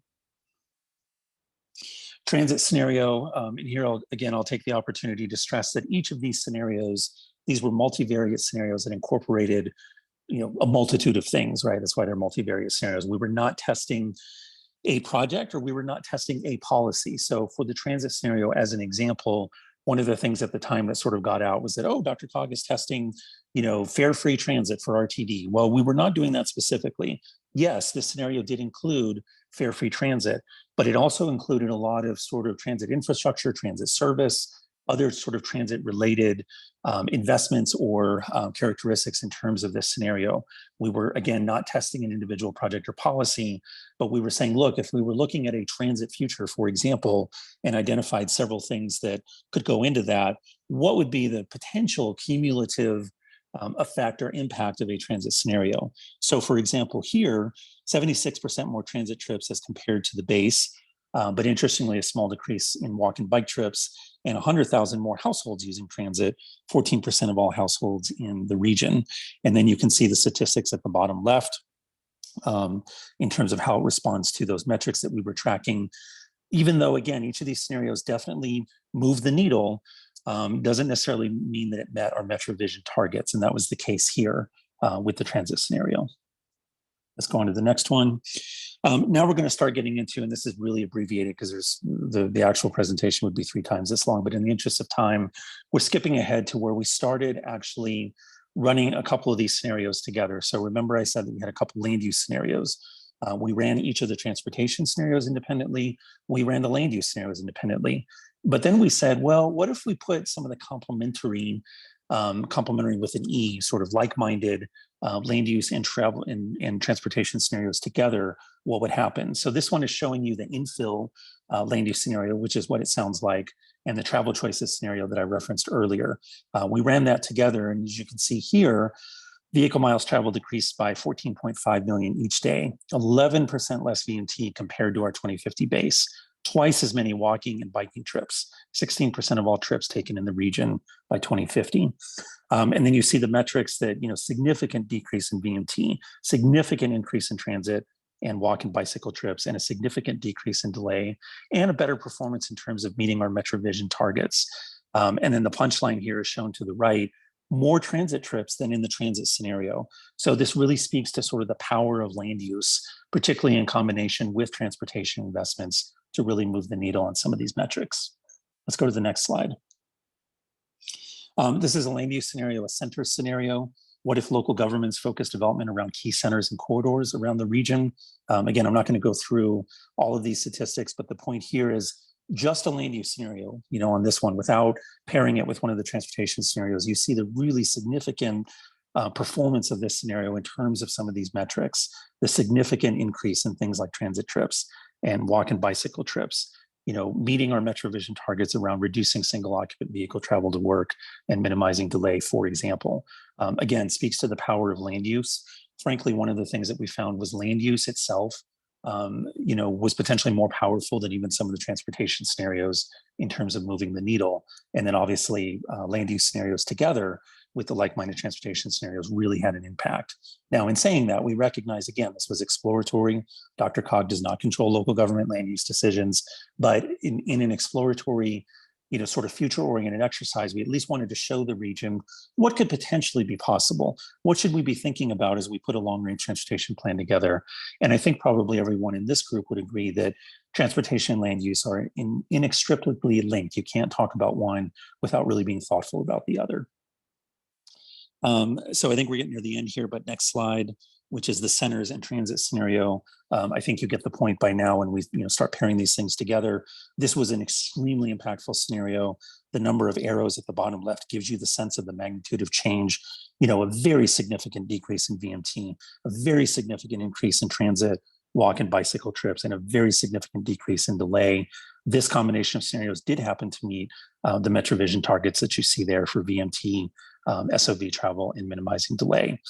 Transit scenario, and here I'll take the opportunity to stress that each of these scenarios, these were multivariate scenarios that incorporated, you know, a multitude of things, right? That's why they're multivariate scenarios. We were not testing a project, or we were not testing a policy. So for the transit scenario, as an example, one of the things at the time that sort of got out was that, oh, DRCOG is testing, fare-free transit for RTD. Well, we were not doing that specifically. Yes, this scenario did include fare-free transit, but it also included a lot of sort of transit infrastructure, transit service, other sort of transit-related investments or characteristics in terms of this scenario. We were, again, not testing an individual project or policy, but we were saying, look, if we were looking at a transit future, for example, and identified several things that could go into that, what would be the potential cumulative effect or impact of a transit scenario? So for example, here, 76% more transit trips as compared to the base, but interestingly, a small decrease in walk and bike trips, and 100,000 more households using transit, 14% of all households in the region. And then you can see the statistics at the bottom left in terms of how it responds to those metrics that we were tracking. Even though, again, each of these scenarios definitely moved the needle, doesn't necessarily mean that it met our MetroVision targets. And that was the case here with the transit scenario. Let's go on to the next one. Now we're going to start getting into, and this is really abbreviated because there's the actual presentation would be 3 times this long, but in the interest of time, we're skipping ahead to where we started actually running a couple of these scenarios together. So remember I said that we had a couple land use scenarios. We ran each of the transportation scenarios independently. We ran the land use scenarios independently. But then we said, well, what if we put some of the complementary with an E, sort of like-minded land use and travel and transportation scenarios together, what would happen? So this one is showing you the infill land use scenario, which is what it sounds like, and the travel choices scenario that I referenced earlier. We ran that together, and as you can see here, vehicle miles traveled decreased by 14.5 million each day, 11% less VMT compared to our 2050 base, twice as many walking and biking trips, 16% of all trips taken in the region by 2050. And then you see the metrics that, significant decrease in VMT, significant increase in transit and walk and bicycle trips, and a significant decrease in delay, and a better performance in terms of meeting our MetroVision targets. And then the punchline here is shown to the right, more transit trips than in the transit scenario. So this really speaks to sort of the power of land use, particularly in combination with transportation investments, to really move the needle on some of these metrics. Let's go to the next slide. This is a land use scenario, a center scenario. What if local governments focus development around key centers and corridors around the region? Again, I'm not going to go through all of these statistics, but the point here is just a land use scenario, on this one, without pairing it with one of the transportation scenarios. You see the really significant performance of this scenario in terms of some of these metrics, the significant increase in things like transit trips and walk and bicycle trips, meeting our MetroVision targets around reducing single occupant vehicle travel to work and minimizing delay, for example. Again, speaks to the power of land use. Frankly, one of the things that we found was land use itself, was potentially more powerful than even some of the transportation scenarios in terms of moving the needle. And then obviously land use scenarios together with the like-minded transportation scenarios really had an impact. Now, in saying that, we recognize, again, this was exploratory. DRCOG does not control local government land use decisions, but in an exploratory, sort of future-oriented exercise, we at least wanted to show the region what could potentially be possible. What should we be thinking about as we put a long-range transportation plan together? And I think probably everyone in this group would agree that transportation and land use are inextricably linked. You can't talk about one without really being thoughtful about the other. So I think we're getting near the end here, but next slide, which is the centers and transit scenario. I think you get the point by now when we start pairing these things together. This was an extremely impactful scenario. The number of arrows at the bottom left gives you the sense of the magnitude of change. A very significant decrease in VMT, a very significant increase in transit, walk and bicycle trips, and a very significant decrease in delay. This combination of scenarios did happen to meet the MetroVision targets that you see there for VMT, SOV travel, and minimizing delay.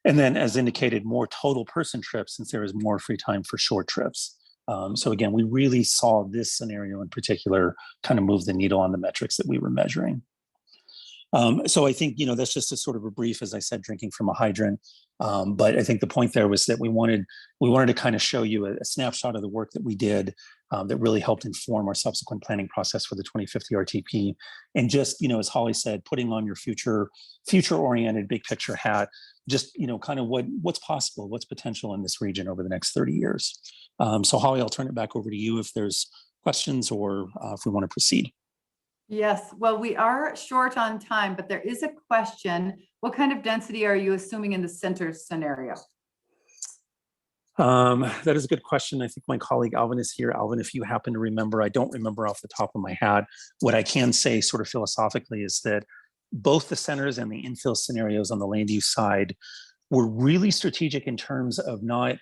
And then, as indicated, more total person trips since there is more free time for short trips. So again, we really saw this scenario in particular kind of move the needle on the metrics that we were measuring. So I think, that's just a sort of a brief, as I said, drinking from a hydrant. But I think the point there was that we wanted to kind of show you a snapshot of the work that we did that really helped inform our subsequent planning process for the 2050 RTP. And just, as Holly said, putting on your future-oriented big picture hat, just, kind of what's possible, what's potential in this region over the next 30 years. So Holly, I'll turn it back over to you if there's questions or if we want to proceed. Yes, well, we are short on time, but there is a question. What kind of density are you assuming in the center scenario? That is a good question. I think my colleague Alvin is here. Alvin, if you happen to remember, I don't remember off the top of my head. What I can say sort of philosophically is that both the centers and the infill scenarios on the land use side were really strategic in terms of not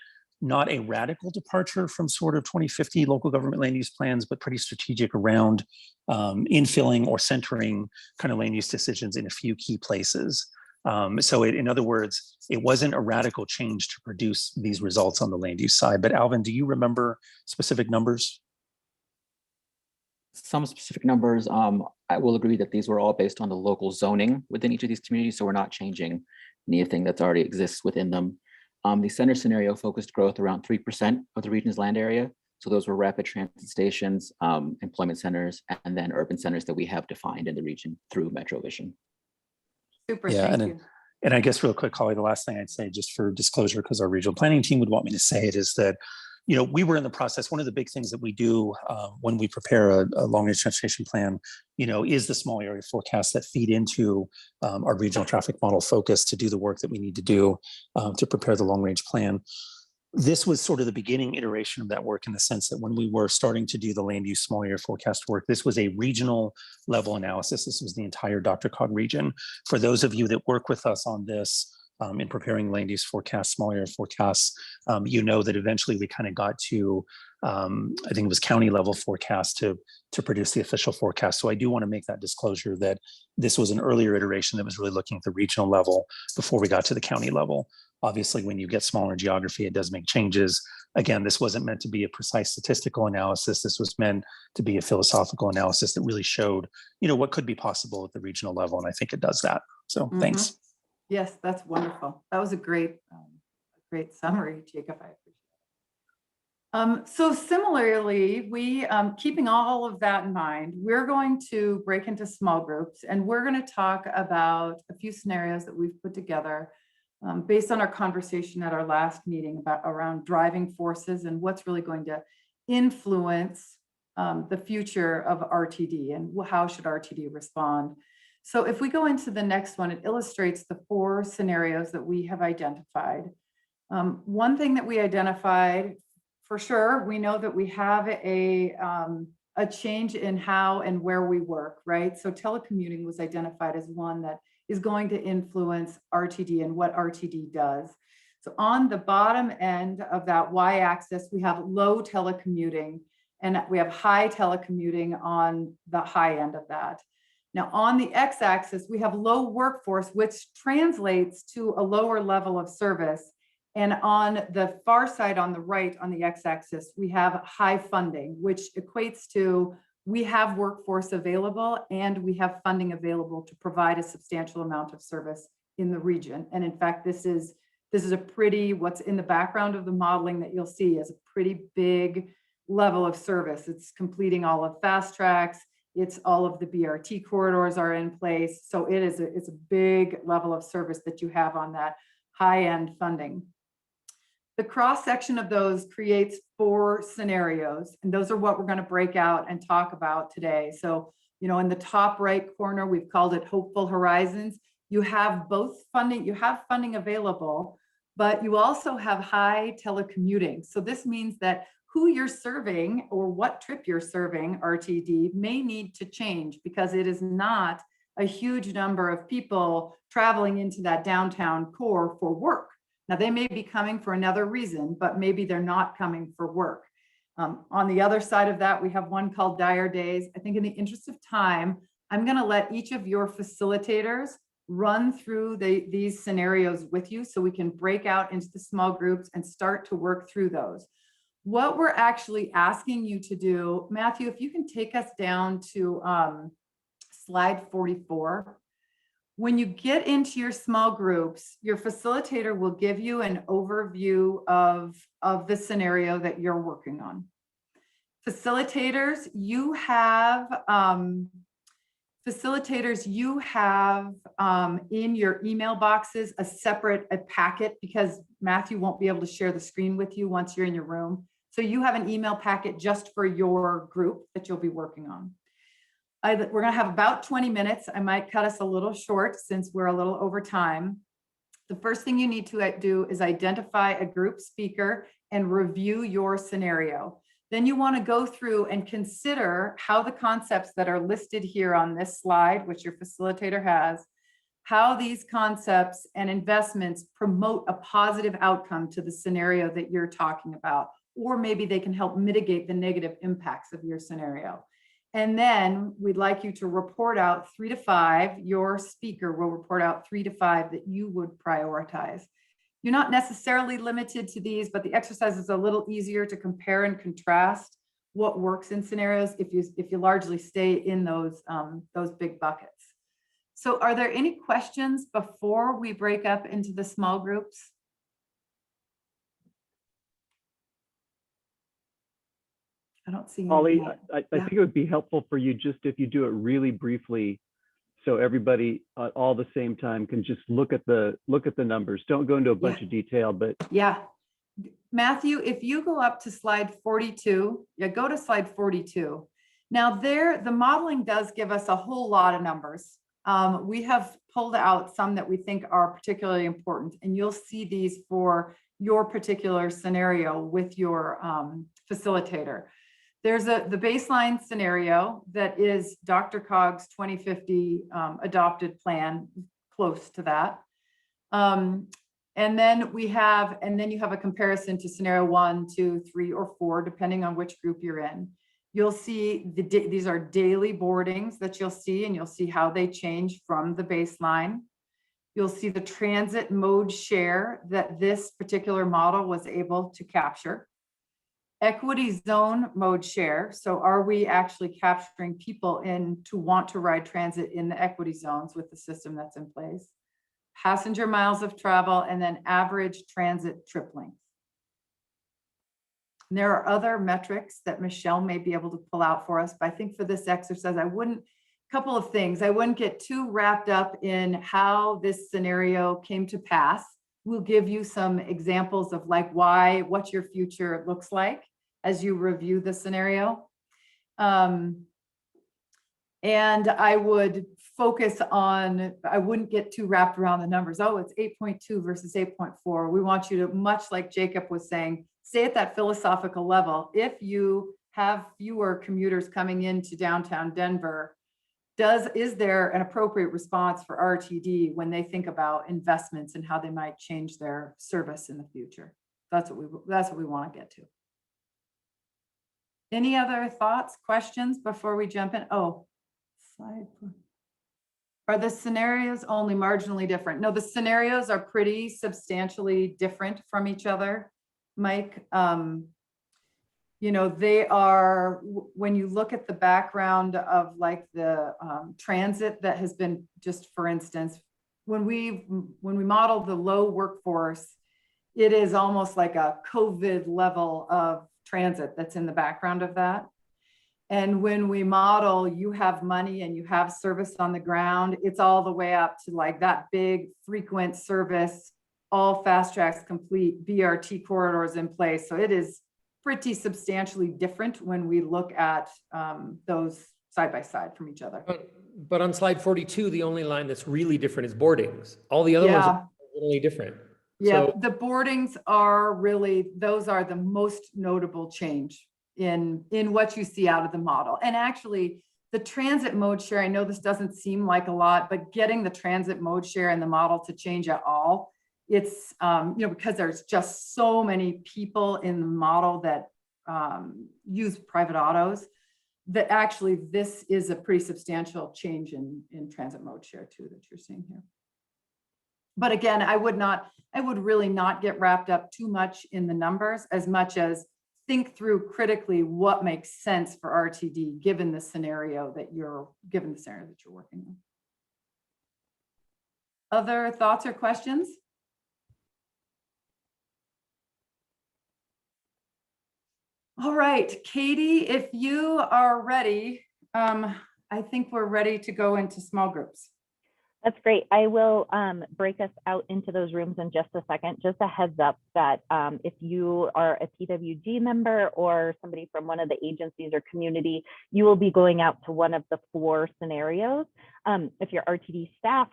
a radical departure from sort of 2050 local government land use plans, but pretty strategic around infilling or centering kind of land use decisions in a few key places. In other words, it wasn't a radical change to produce these results on the land use side. But Alvin, do you remember specific numbers? Some specific numbers. I will agree that these were all based on the local zoning within each of these communities, so we're not changing anything that's already exists within them. The center scenario focused growth around 3% of the region's land area. So those were rapid transit stations, employment centers, and then urban centers that we have defined in the region through MetroVision. Super, Yeah, thank you. And I guess real quick, Holly, the last thing I'd say, just for disclosure, because our regional planning team would want me to say it, is that, you know, we were in the process. One of the big things that we do when we prepare a long-range transportation plan, you know, is the small area forecasts that feed into our regional traffic model focus to do the work that we need to do to prepare the long-range plan. This was sort of the beginning iteration of that work in the sense that when we were starting to do the land use small area forecast work, this was a regional level analysis. This was the entire DRCOG region. For those of you that work with us on this in preparing land use forecasts, small area forecasts, you know that eventually we kind of got to, I think it was county level forecast to produce the official forecast. So I do want to make that disclosure that this was an earlier iteration that was really looking at the regional level before we got to the county level. Obviously, when you get smaller geography, it does make changes. Again, this wasn't meant to be a precise statistical analysis. This was meant to be a philosophical analysis that really showed, you know, what could be possible at the regional level. And I think it does that. So thanks. Yes, that's wonderful. That was a great summary, Jacob. I appreciate it. So similarly, we, keeping all of that in mind, we're going to break into small groups and we're going to talk about a few scenarios that we've put together based on our conversation at our last meeting around driving forces and what's really going to influence the future of RTD and how should RTD respond. So if we go into the next one, it illustrates the 4 scenarios that we have identified. One thing that we identified for sure, we know that we have a change in how and where we work, right? So telecommuting was identified as one that is going to influence RTD and what RTD does. So on the bottom end of that y-axis, we have low telecommuting and we have high telecommuting on the high end of that. Now on the x-axis, we have low workforce, which translates to a lower level of service. And on the far side on the right, on the x-axis, we have high funding, which equates to we have workforce available and we have funding available to provide a substantial amount of service in the region. And in fact, this is a pretty, what's in the background of the modeling that you'll see is a pretty big level of service. It's completing all of fast tracks. It's all of the BRT corridors are in place. So it's a big level of service that you have on that high end funding. The cross section of those creates 4 scenarios, and those are what we're going to break out and talk about today. So, you know, in the top right corner, we've called it Hopeful Horizons. You have both funding, you have funding available, but you also have high telecommuting. So this means that who you're serving or what trip you're serving, RTD, may need to change because it is not a huge number of people traveling into that downtown core for work. Now, they may be coming for another reason, but maybe they're not coming for work. On the other side of that, we have one called Dire Days. I think in the interest of time, I'm going to let each of your facilitators run through these scenarios with you so we can break out into the small groups and start to work through those. What we're actually asking you to do, Matthew, if you can take us down to slide 44. When you get into your small groups, your facilitator will give you an overview of the scenario that you're working on. Facilitators, you have in your email boxes a separate packet because Matthew won't be able to share the screen with you once you're in your room. So you have an email packet just for your group that you'll be working on. We're gonna have about 20 minutes. I might cut us a little short since we're a little over time. The first thing you need to do is identify a group speaker and review your scenario. Then you want to go through and consider how the concepts that are listed here on this slide, which your facilitator has, how these concepts and investments promote a positive outcome to the scenario that you're talking about, or maybe they can help mitigate the negative impacts of your scenario. And then we'd like you to report out 3 to 5. Your speaker will report out 3 to 5 that you would prioritize. You're not necessarily limited to these, but the exercise is a little easier to compare and contrast what works in scenarios if you largely stay in those big buckets. So are there any questions before we break up into the small groups? I don't see. Holly, I think it would be helpful for you just if you do it really briefly, so everybody at all the same time can just look at the numbers. Don't go into a bunch of detail, but yeah. Matthew, if you go up to slide 42, go to slide 42. Now there, the modeling does give us a whole lot of numbers. We have pulled out some that we think are particularly important, and you'll see these for your particular scenario with your facilitator. There's the baseline scenario that is Dr. Cog's 2050 adopted plan, close to that. And then you have a comparison to scenario 1, 2, 3, or 4, depending on which group you're in. You'll see these are daily boardings that you'll see, and you'll see how they change from the baseline. You'll see the transit mode share that this particular model was able to capture. Equity zone mode share. So are we actually capturing people in to want to ride transit in the equity zones with the system that's in place? Passenger miles of travel, and then average transit trip length. And there are other metrics that Michelle may be able to pull out for us, but I think for this exercise, couple of things. I wouldn't get too wrapped up in how this scenario came to pass. We'll give you some examples of like what your future looks like as you review the scenario. And I would focus on, I wouldn't get too wrapped around the numbers. Oh, it's 8.2 versus 8.4. We want you to, much like Jacob was saying, stay at that philosophical level. If you have fewer commuters coming into downtown Denver, is there an appropriate response for RTD when they think about investments and how they might change their service in the future? That's what we want to get to. Any other thoughts, questions before we jump in? Oh, slide. Are the scenarios only marginally different? No, the scenarios are pretty substantially different from each other, Mike. They are, when you look at the background of like the transit that has been, just for instance, when we model the low workforce, it is almost like a COVID level of transit that's in the background of that. And when we model, you have money and you have service on the ground, it's all the way up to like that big frequent service, all fast tracks complete, BRT corridors in place. So it is pretty substantially different when we look at those side by side from each other. But on slide 42, the only line that's really different is boardings. All the other ones are really different. Yeah, so the boardings are really, those are the most notable change in what you see out of the model. And actually the transit mode share, I know this doesn't seem like a lot, but getting the transit mode share in the model to change at all, it's, because there's just so many people in the model that use private autos, that actually this is a pretty substantial change in transit mode share too, that you're seeing here. But again, I would really not get wrapped up too much in the numbers as much as think through critically what makes sense for RTD given the scenario that you're working on. Other thoughts or questions? All right, Katie, if you are ready, I think we're ready to go into small groups. That's great. I will break us out into those rooms in just a second. Just a heads up that if you are a TWG member or somebody from one of the agencies or community, you will be going out to one of the 4 scenarios. If you're RTD staff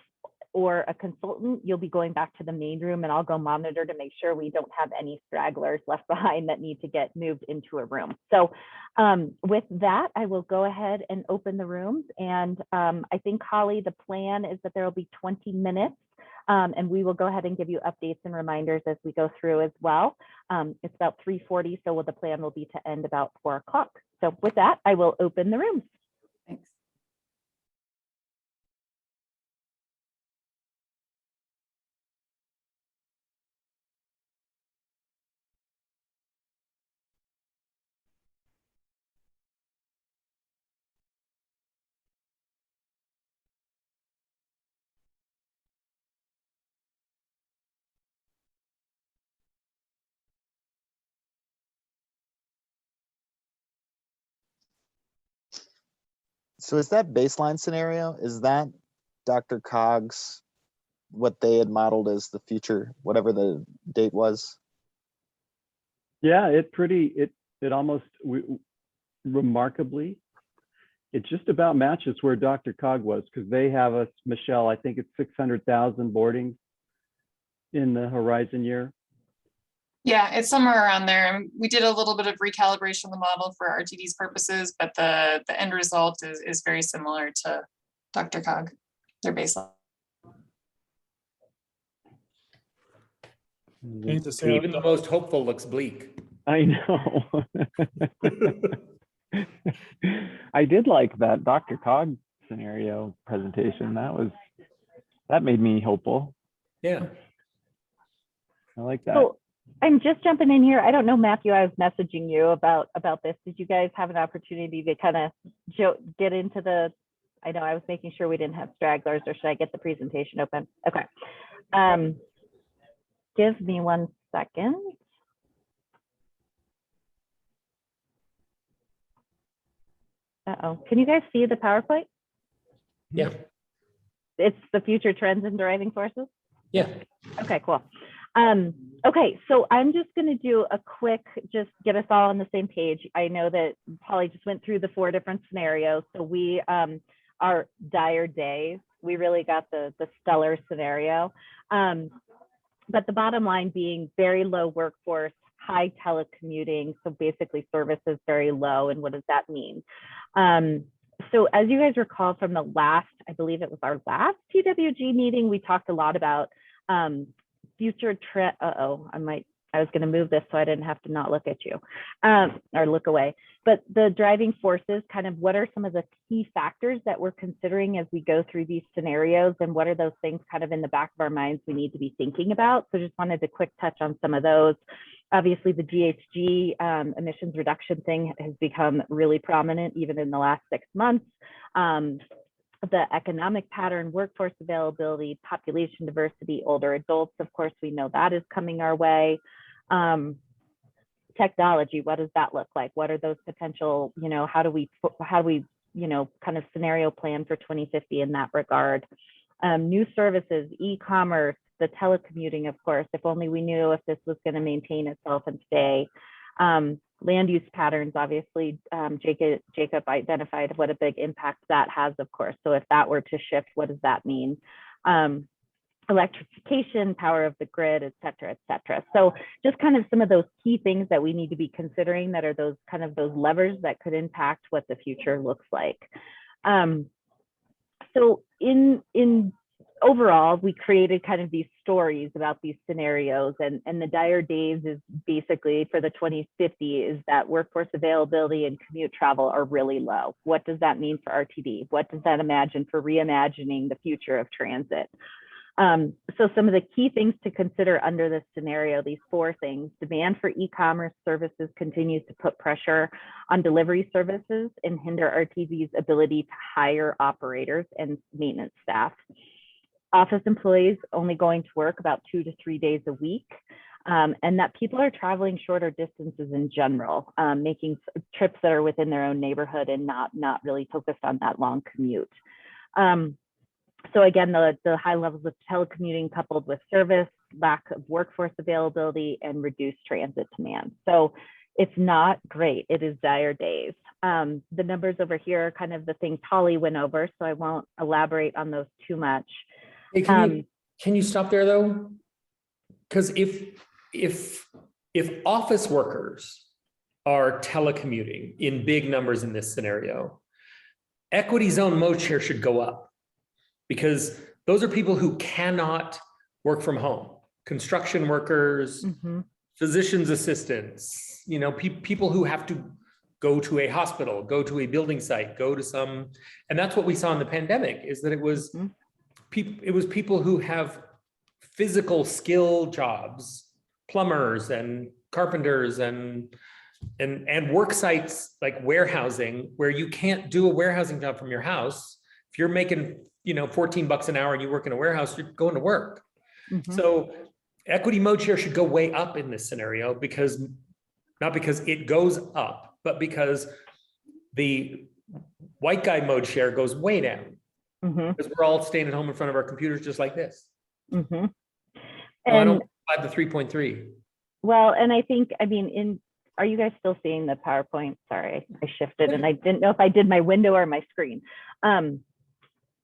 or a consultant, you'll be going back to the main room, and I'll go monitor to make sure we don't have any stragglers left behind that need to get moved into a room. So with that, I will go ahead and open the rooms. And I think, Holly, the plan is that there will be 20 minutes and we will go ahead and give you updates and reminders as we go through as well. It's about 3:40, so the plan will be to end about 4 o'clock. So with that, I will open the rooms. Thanks. So is that baseline scenario, is that DRCOG's, what they had modeled as the future, whatever the date was? Yeah, it almost remarkably, it just about matches where DRCOG was, because they have us, Michelle, I think it's 600,000 boardings in the horizon year. Yeah, it's somewhere around there. We did a little bit of recalibration of the model for RTD's purposes, but the end result is very similar to DRCOG, their baseline. Hate to say Even the most hopeful looks bleak. I know. I did like that DRCOG scenario presentation. That made me hopeful. Yeah. I like that. So I'm just jumping in here. I don't know, Matthew, I was messaging you about this. Did you guys have an opportunity to kind of get into the, I know I was making sure we didn't have stragglers, or should I get the presentation open? Okay. Give me 1 second. Uh-oh, can you guys see the PowerPoint? Yeah. It's the future trends and driving forces? Yeah. Okay, cool. Okay, so I'm just going to do a quick, just get us all on the same page. I know that Polly just went through the 4 different scenarios. So we are dire days. We really got the stellar scenario. But the bottom line being very low workforce, high telecommuting. So basically services very low. And what does that mean? So as you guys recall from the last, I believe it was our last TWG meeting, we talked a lot about future trend. I was going to move this so I didn't have to not look at you or look away. But the driving forces, kind of what are some of the key factors that we're considering as we go through these scenarios, and what are those things kind of in the back of our minds we need to be thinking about? So just wanted to quick touch on some of those. Obviously, the GHG emissions reduction thing has become really prominent even in the last 6 months. The economic pattern, workforce availability, population diversity, older adults, of course, we know that is coming our way. Technology, what does that look like? What are those potential, how do we, kind of scenario plan for 2050 in that regard? New services, e-commerce, the telecommuting, of course, if only we knew if this was going to maintain itself and stay. Land use patterns, obviously, Jacob identified what a big impact that has, of course. So if that were to shift, what does that mean? Electrification, power of the grid, et cetera, et cetera. So just kind of some of those key things that we need to be considering that are those kind of those levers that could impact what the future looks like. So in overall, we created kind of these stories about these scenarios, and the dire days is basically for the 2050 is that workforce availability and commute travel are really low. What does that mean for RTD? What does that imagine for reimagining the future of transit? So some of the key things to consider under this scenario, these 4 things: demand for e-commerce services continues to put pressure on delivery services and hinder RTD's ability to hire operators and maintenance staff. Office employees only going to work about 2 to 3 days a week, and that people are traveling shorter distances in general, making trips that are within their own neighborhood and not really focused on that long commute. So again, the high levels of telecommuting coupled with service, lack of workforce availability, and reduced transit demand. So it's not great. It is dire days. The numbers over here are kind of the things Holly went over, so I won't elaborate on those too much. Hey, can you stop there though? Because if office workers are telecommuting in big numbers in this scenario, equity zone mode share should go up, because those are people who cannot work from home. Construction workers, physician's assistants, you know, people who have to go to a hospital, go to a building site, go to some, and that's what we saw in the pandemic, is that it was people who have physical skill jobs, plumbers and carpenters and work sites like warehousing, where you can't do a warehousing job from your house. If you're making, you know, $14 an hour and you work in a warehouse, you're going to work. So equity mode share should go way up in this scenario, because not because it goes up, but because the white guy mode share goes way down, because we're all staying at home in front of our computers just like this. And I don't buy the 3.3. Well, and I think, I mean, are you guys still seeing the PowerPoint? Sorry, I shifted and I didn't know if I did my window or my screen.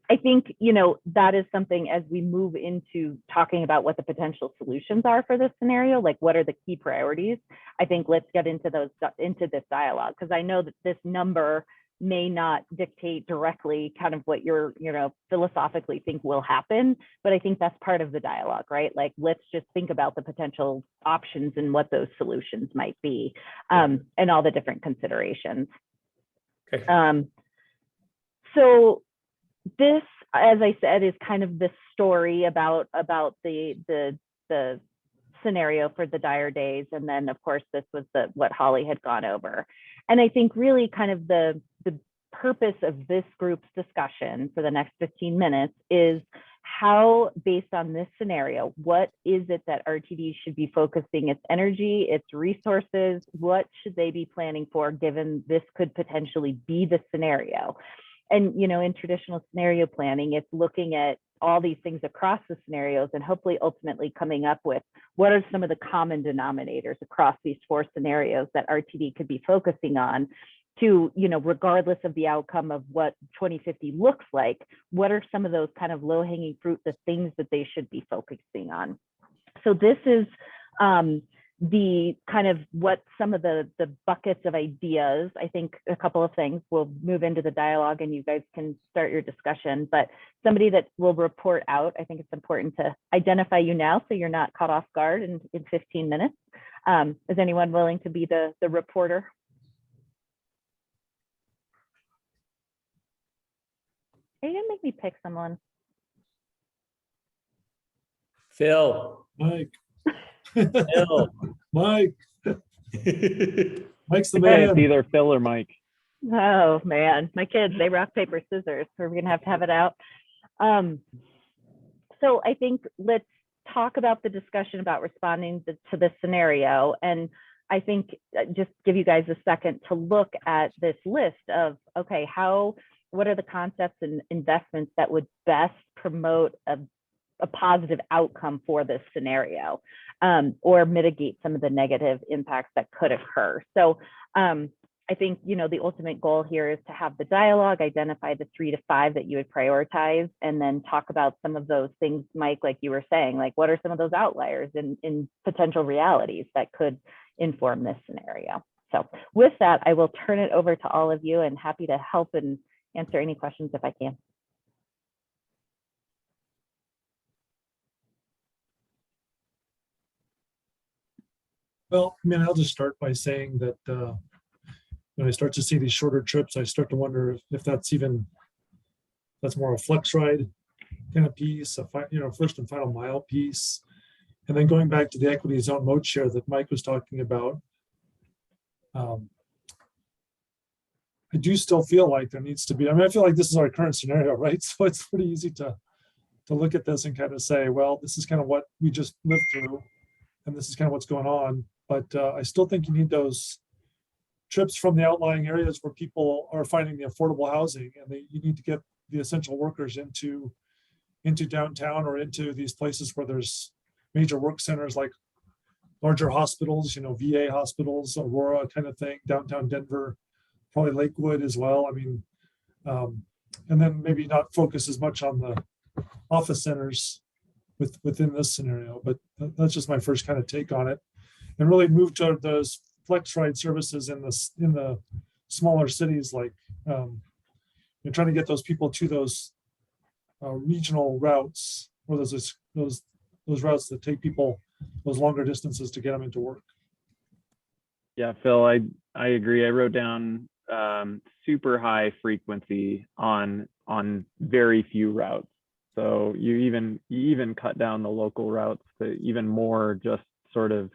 I think, you know, that is something as we move into talking about what the potential solutions are for this scenario, like what are the key priorities? I think let's get into this dialogue, because I know that this number may not dictate directly kind of what you're, you know, philosophically think will happen, but I think that's part of the dialogue, right? Like, let's just think about the potential options and what those solutions might be, and all the different considerations. Okay. So this, as I said, is kind of the story about the scenario for the dire days, and then of course this was what Holly had gone over, and I think really kind of the purpose of this group's discussion for the next 15 minutes is how, based on this scenario, what is it that RTD should be focusing its energy, its resources, what should they be planning for, given this could potentially be the scenario. And, you know, in traditional scenario planning, it's looking at all these things across the scenarios and hopefully ultimately coming up with what are some of the common denominators across these 4 scenarios that RTD could be focusing on to, you know, regardless of the outcome of what 2050 looks like, what are some of those kind of low-hanging fruit, the things that they should be focusing on. So this is the kind of what some of the buckets of ideas. I think a couple of things. We'll move into the dialogue and you guys can start your discussion, but somebody that will report out, I think it's important to identify you now so you're not caught off guard in 15 minutes. Is anyone willing to be the reporter? Are you gonna make me pick someone? Phil. Mike. Phil. Mike. Mike's the It's man. either Phil or Mike. Oh man, my kids, they rock, paper, scissors. We're gonna have it out. So I think let's talk about the discussion about responding to this scenario. And I think just give you guys a second to look at this list of, okay, what are the concepts and investments that would best promote a positive outcome for this scenario, or mitigate some of the negative impacts that could occur. So I think, you know, the ultimate goal here is to have the dialogue, identify the 3 to 5 that you would prioritize, and then talk about some of those things, Mike, like you were saying, like what are some of those outliers in potential realities that could inform this scenario. So with that, I will turn it over to all of you and happy to help and answer any questions if I can. Well, I mean, I'll just start by saying that when I start to see these shorter trips, I start to wonder if that's more a flex ride kind of piece, first and final mile piece. And then going back to the equity zone mode share that Mike was talking about, I do still feel like there needs to be, I mean, I feel like this is our current scenario, right? So it's pretty easy to look at this and kind of say, well, this is kind of what we just lived through, and this is kind of what's going on. But I still think you need those trips from the outlying areas where people are finding the affordable housing, and you need to get the essential workers into into downtown or into these places where there's major work centers like larger hospitals, VA hospitals, Aurora kind of thing, downtown Denver, probably Lakewood as well. I mean, and then maybe not focus as much on the office centers within this scenario, but that's just my first kind of take on it. And really move to those flex ride services in the smaller cities, like trying to get those people to those regional routes, or those routes that take people those longer distances to get them into work. Yeah, Phil, I agree. I wrote down super high frequency on very few routes. So you even cut down the local routes to even more, just sort of,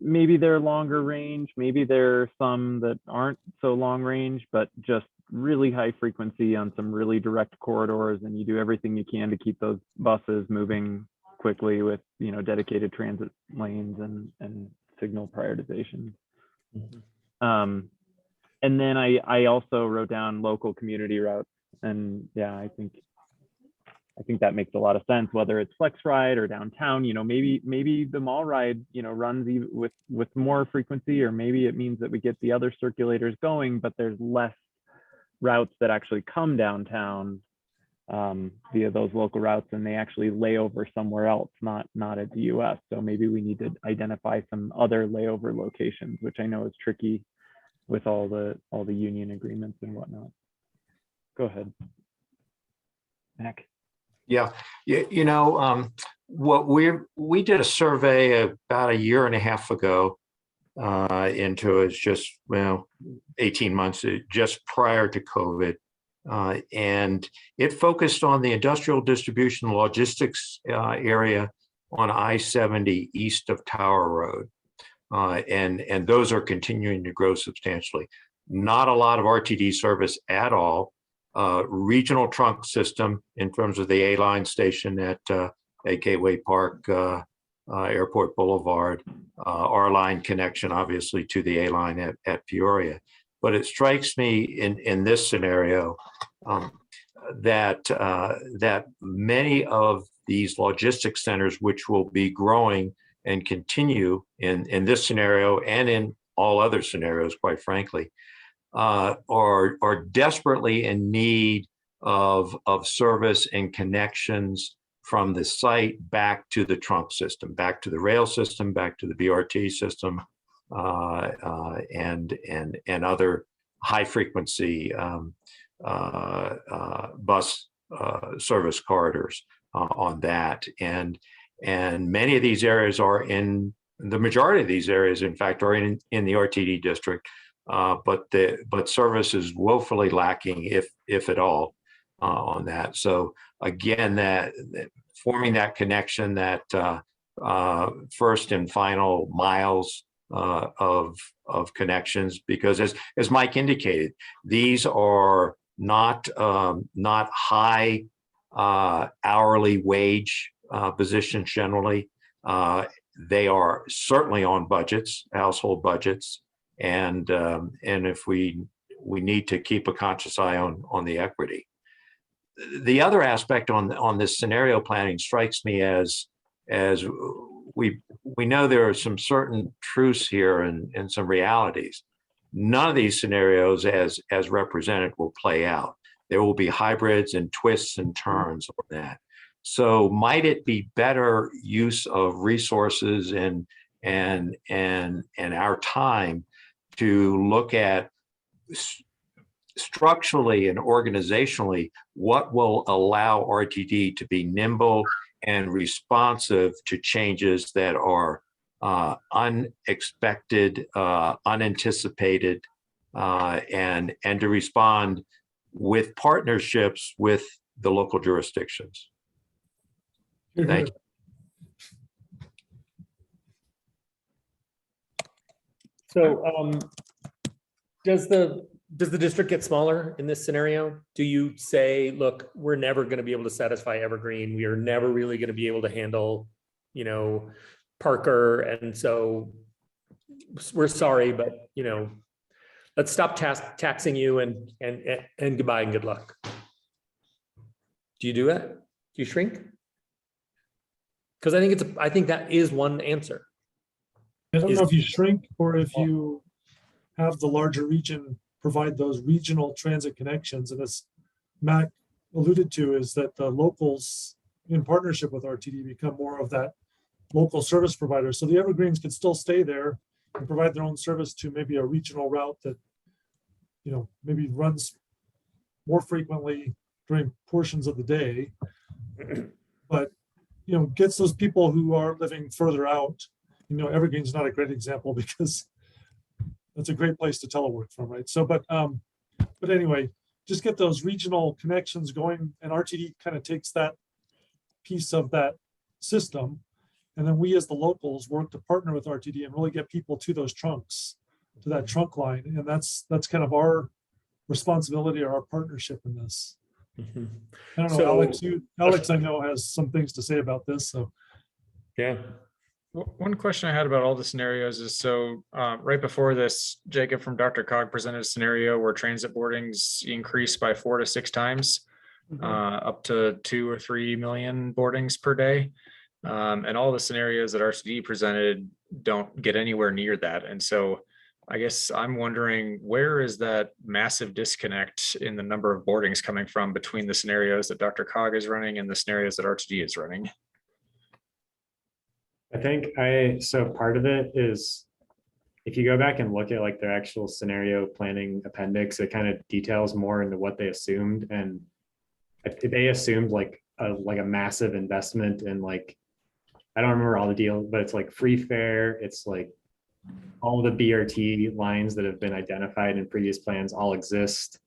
maybe they're longer range, maybe there are some that aren't so long range, but just really high frequency on some really direct corridors, and you do everything you can to keep those buses moving quickly with dedicated transit lanes and signal prioritization. And then I also wrote down local community routes, and yeah, I think that makes a lot of sense, whether it's flex ride or downtown. Maybe the mall ride runs with more frequency, or maybe it means that we get the other circulators going, but there's less routes that actually come downtown via those local routes, and they actually lay over somewhere else, not at the US. So maybe we need to identify some other layover locations, which I know is tricky with all the union agreements and whatnot. Go ahead, Mac. Yeah, what we did a survey about a year and a half ago into it's just 18 months just prior to COVID, and it focused on the industrial distribution logistics area on I-70 east of Tower Road, and those are continuing to grow substantially. Not a lot of RTD service at all. Regional trunk system in terms of the A-line station at Gateway Park, Airport Boulevard, R-line connection obviously to the A-line at Peoria. But it strikes me in this scenario that many of these logistics centers, which will be growing and continue in this scenario and in all other scenarios, quite frankly, are desperately in need of service and connections from the site back to the trunk system, back to the rail system, back to the BRT system, and other high frequency bus service corridors on that. And many of these areas are in, the majority of these areas, in fact, are in the RTD district. But service is woefully lacking, if at all, on that. So again, that forming that connection, that first and final miles of connections, because as Mike indicated, these are not high hourly wage positions generally. They are certainly on budgets, household budgets. And if we need to keep a conscious eye on the equity. The other aspect on this scenario planning strikes me as we know there are some certain truths here and some realities. None of these scenarios as represented will play out. There will be hybrids and twists and turns on that. So might it be better use of resources and our time to look at structurally and organizationally what will allow RTD to be nimble and responsive to changes that are unexpected, unanticipated, and to respond with partnerships with the local jurisdictions. Thank you. So does the district get smaller in this scenario? Do you say, look, we're never going to be able to satisfy Evergreen. We are never really going to be able to handle, Parker. And so we're sorry, but, let's stop taxing you and goodbye and good luck. Do you do it? you shrink? Because I think that is one answer. I don't know if you shrink or if you have the larger region provide those regional transit connections. And as Matt alluded to, is that the locals in partnership with RTD become more of that local service provider. So the Evergreens could still stay there and provide their own service to maybe a regional route that, you know, maybe runs more frequently during portions of the day, but, you know, gets those people who are living further out. You know, Evergreen's not a great example because that's a great place to telework from, right? So, but anyway, just get those regional connections going, and RTD kind of takes that piece of that system, and then we as the locals work to partner with RTD and really get people to those trunks, to that trunk line, and that's kind of our responsibility or our partnership in this. Mhm. I don't know, Alex, I know has some things to say about this, so. Yeah. One question I had about all the scenarios is, so right before this, Jacob from DRCOG presented a scenario where transit boardings increased by 4 to 6 times, up to 2 or 3 million boardings per day. And all the scenarios that RCD presented don't get anywhere near that. And so I guess I'm wondering, where is that massive disconnect in the number of boardings coming from between the scenarios that DRCOG is running and the scenarios that RTD is running? I think so part of it is, if you go back and look at like their actual scenario planning appendix, it kind of details more into what they assumed. And they assumed like a massive investment in, like, I don't remember all the deals, but it's like free fare. It's like all the BRT lines that have been identified in previous plans all exist.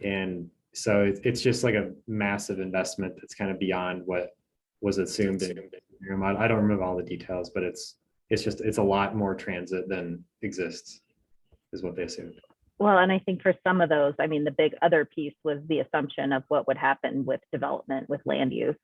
And so it's just like a massive investment that's kind of beyond what was assumed in. I don't remember all the details, but it's a lot more transit than exists, is what they assumed. Well, and I think for some of those, I mean, the big other piece was the assumption of what would happen with development, with land use,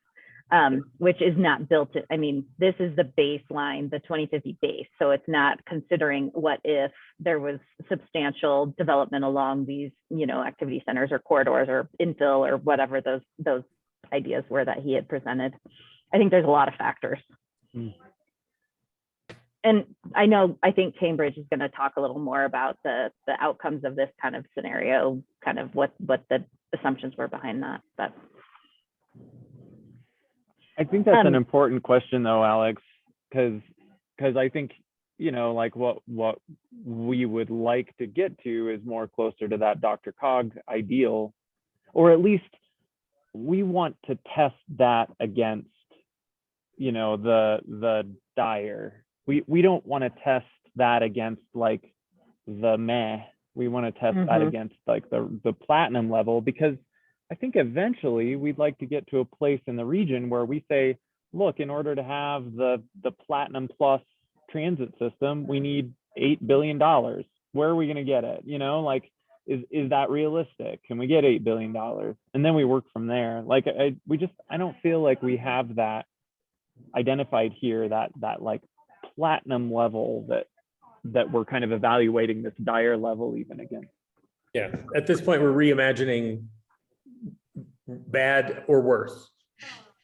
which is not built. I mean, this is the baseline, the 2050 base. So it's not considering what if there was substantial development along these, you know, activity centers or corridors or infill or whatever those ideas were that he had presented. I think there's a lot of factors. And I think Cambridge is going to talk a little more about the outcomes of this kind of scenario, kind of what the assumptions were behind that. But I think that's an important question though, Alex, because I think, you know, like what we would like to get to is more closer to that DRCOG ideal, or at least we want to test that against, you know, the dire. We don't want to test that against like the meh. We want to test that against like the platinum level, because I think eventually we'd like to get to a place in the region where we say, look, in order to have the platinum plus transit system, we need $8 billion. Where are we going to get it? You know, like, is that realistic? Can we get $8 billion? And then we work from there. Like, I don't feel like we have that identified here, that like platinum level that we're kind of evaluating this dire level even again. Yeah, at this point, we're reimagining bad or worse,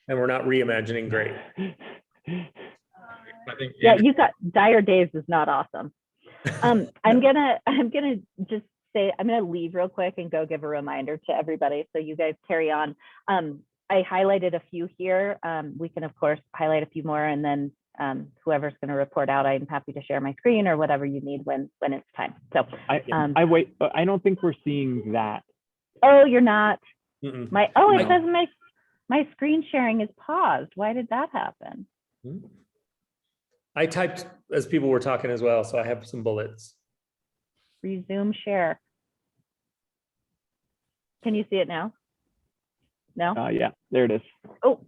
and we're not reimagining great. I think yeah, you got dire days is not awesome. I'm gonna just say, I'm gonna leave real quick and go give a reminder to everybody so you guys carry on. I highlighted a few here. We can of course highlight a few more, and then whoever's going to report out, I'm happy to share my screen or whatever you need when it's time. So I wait, but I don't think we're seeing that. Oh, you're not. Mm-mm. It says my screen sharing is paused. Why did that happen? I typed as people were talking as well, so I have some bullets. Resume share. Can you see it now? No? Yeah, there it is. Oh.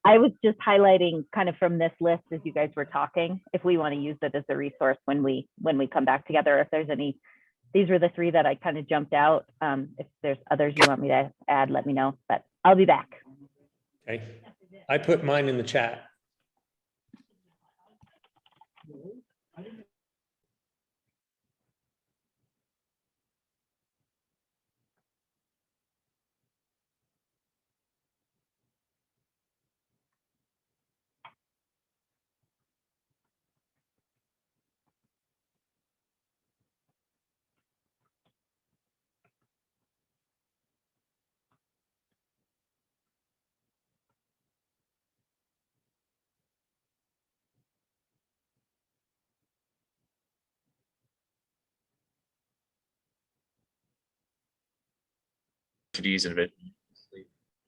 I was just highlighting kind of from this list as you guys were talking, if we want to use it as a resource when we come back together, if there's any. These were the 3 that I kind of jumped out. If there's others you want me to add, let me know, but I'll be back. Okay, I put mine in the chat. RTDs, and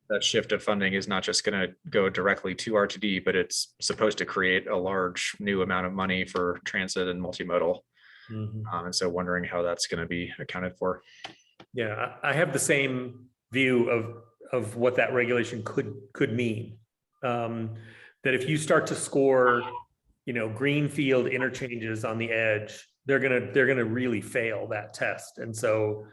that shift of funding is not just going to go directly to RTD, but it's supposed to create a large new amount of money for transit and multimodal. And so wondering how that's going to be accounted for. Yeah, I have the same view of what that regulation could mean. That if you start to score, greenfield interchanges on the edge, they're gonna really fail that test. And so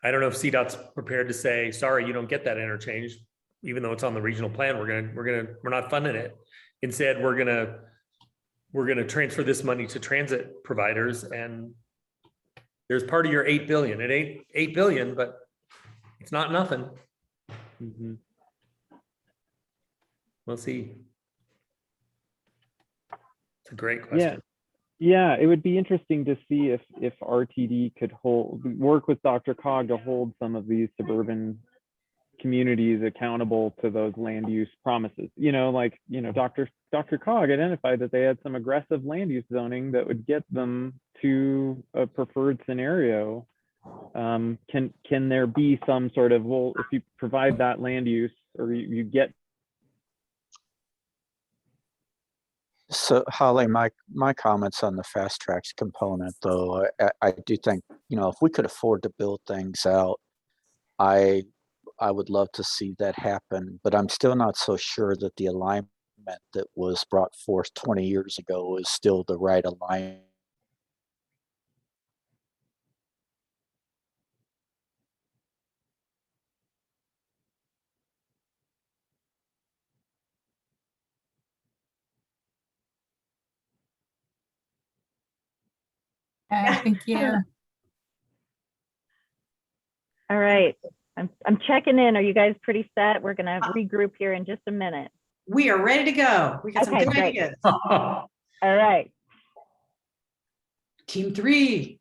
I don't know if CDOT's prepared to say, sorry, you don't get that interchange, even though it's on the regional plan. We're not funding it. Instead, we're gonna transfer this money to transit providers, and there's part of your 8 billion. It ain't 8 billion, but it's not nothing. We'll see. It's a great question. Yeah, it would be interesting to see if RTD could work with Dr. Cog to hold some of these suburban communities accountable to those land use promises. Dr. Cog identified that they had some aggressive land use zoning that would get them to a preferred scenario. Can there be some sort of, well, if you provide that land use, or you get. So Holly, my comments on the fast tracks component, though, I do think, if we could afford to build things out, I would love to see that happen, but I'm still not so sure that the alignment that was brought forth 20 years ago is still the right alignment. I think, yeah. All right. I'm checking in. Are you guys pretty set? We're going to regroup here in just a minute. We are ready to go. We got some good ideas. All right. Team 3.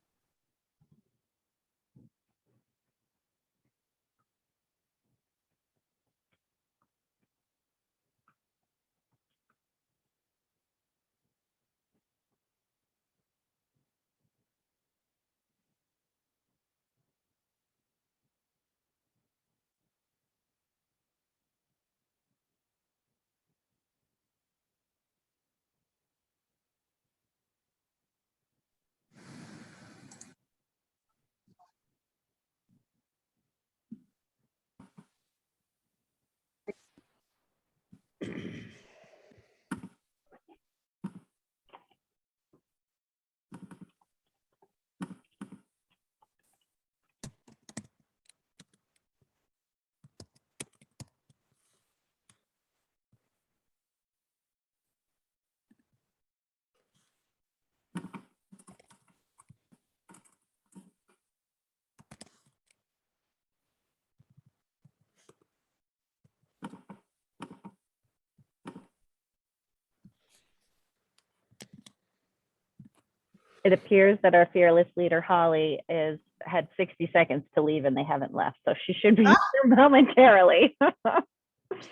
It appears that our fearless leader, Holly, had 60 seconds to leave and they haven't left. So she should be here momentarily.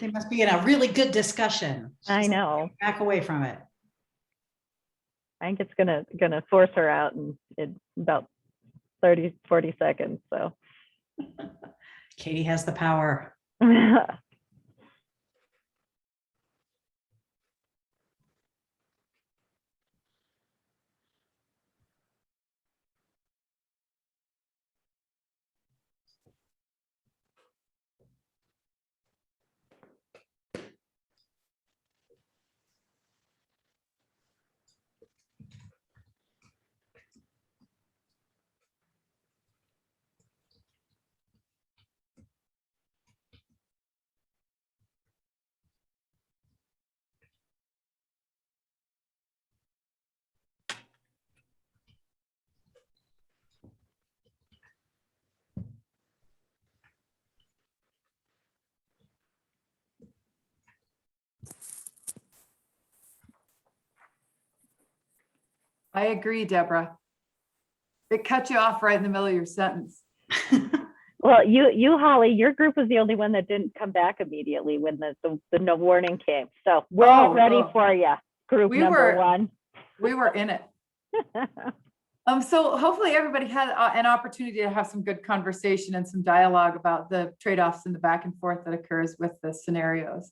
They must be in a really good discussion. I know. Back away from it. I think it's gonna force her out in about 30, 40 seconds. So Katie has the power. I agree, Deborah. It cut you off right in the middle of your sentence. Well, you, Holly, your group was the only one that didn't come back immediately when the no warning came. So we're all ready for you, group number 1. We were in it. So hopefully everybody had an opportunity to have some good conversation and some dialogue about the trade-offs and the back and forth that occurs with the scenarios.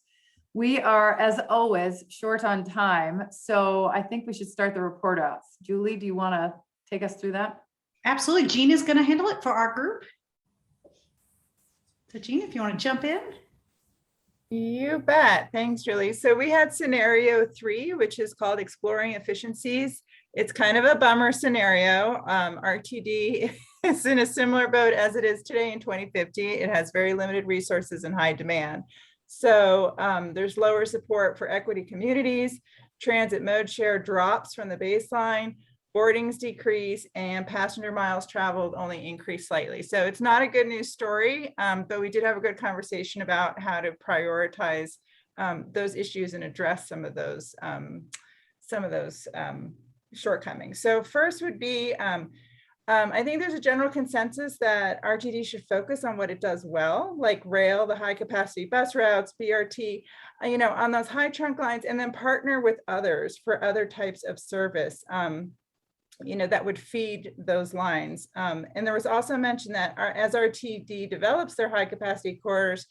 We are, as always, short on time, so I think we should start the report outs. Julie, do you want to take us through that? Absolutely. Jean is going to handle it for our group. So Jean, if you want to jump in. You bet. Thanks, Julie. So we had scenario 3, which is called exploring efficiencies. It's kind of a bummer scenario. RTD is in a similar boat as it is today in 2050. It has very limited resources and high demand. So there's lower support for equity communities, transit mode share drops from the baseline, boardings decrease, and passenger miles traveled only increase slightly. So it's not a good news story, but we did have a good conversation about how to prioritize those issues and address some of those shortcomings. So first would be, I think there's a general consensus that RTD should focus on what it does well, like rail, the high capacity bus routes, BRT, on those high trunk lines, and then partner with others for other types of service, that would feed those lines. And there was also mentioned that as RTD develops their high capacity corridors,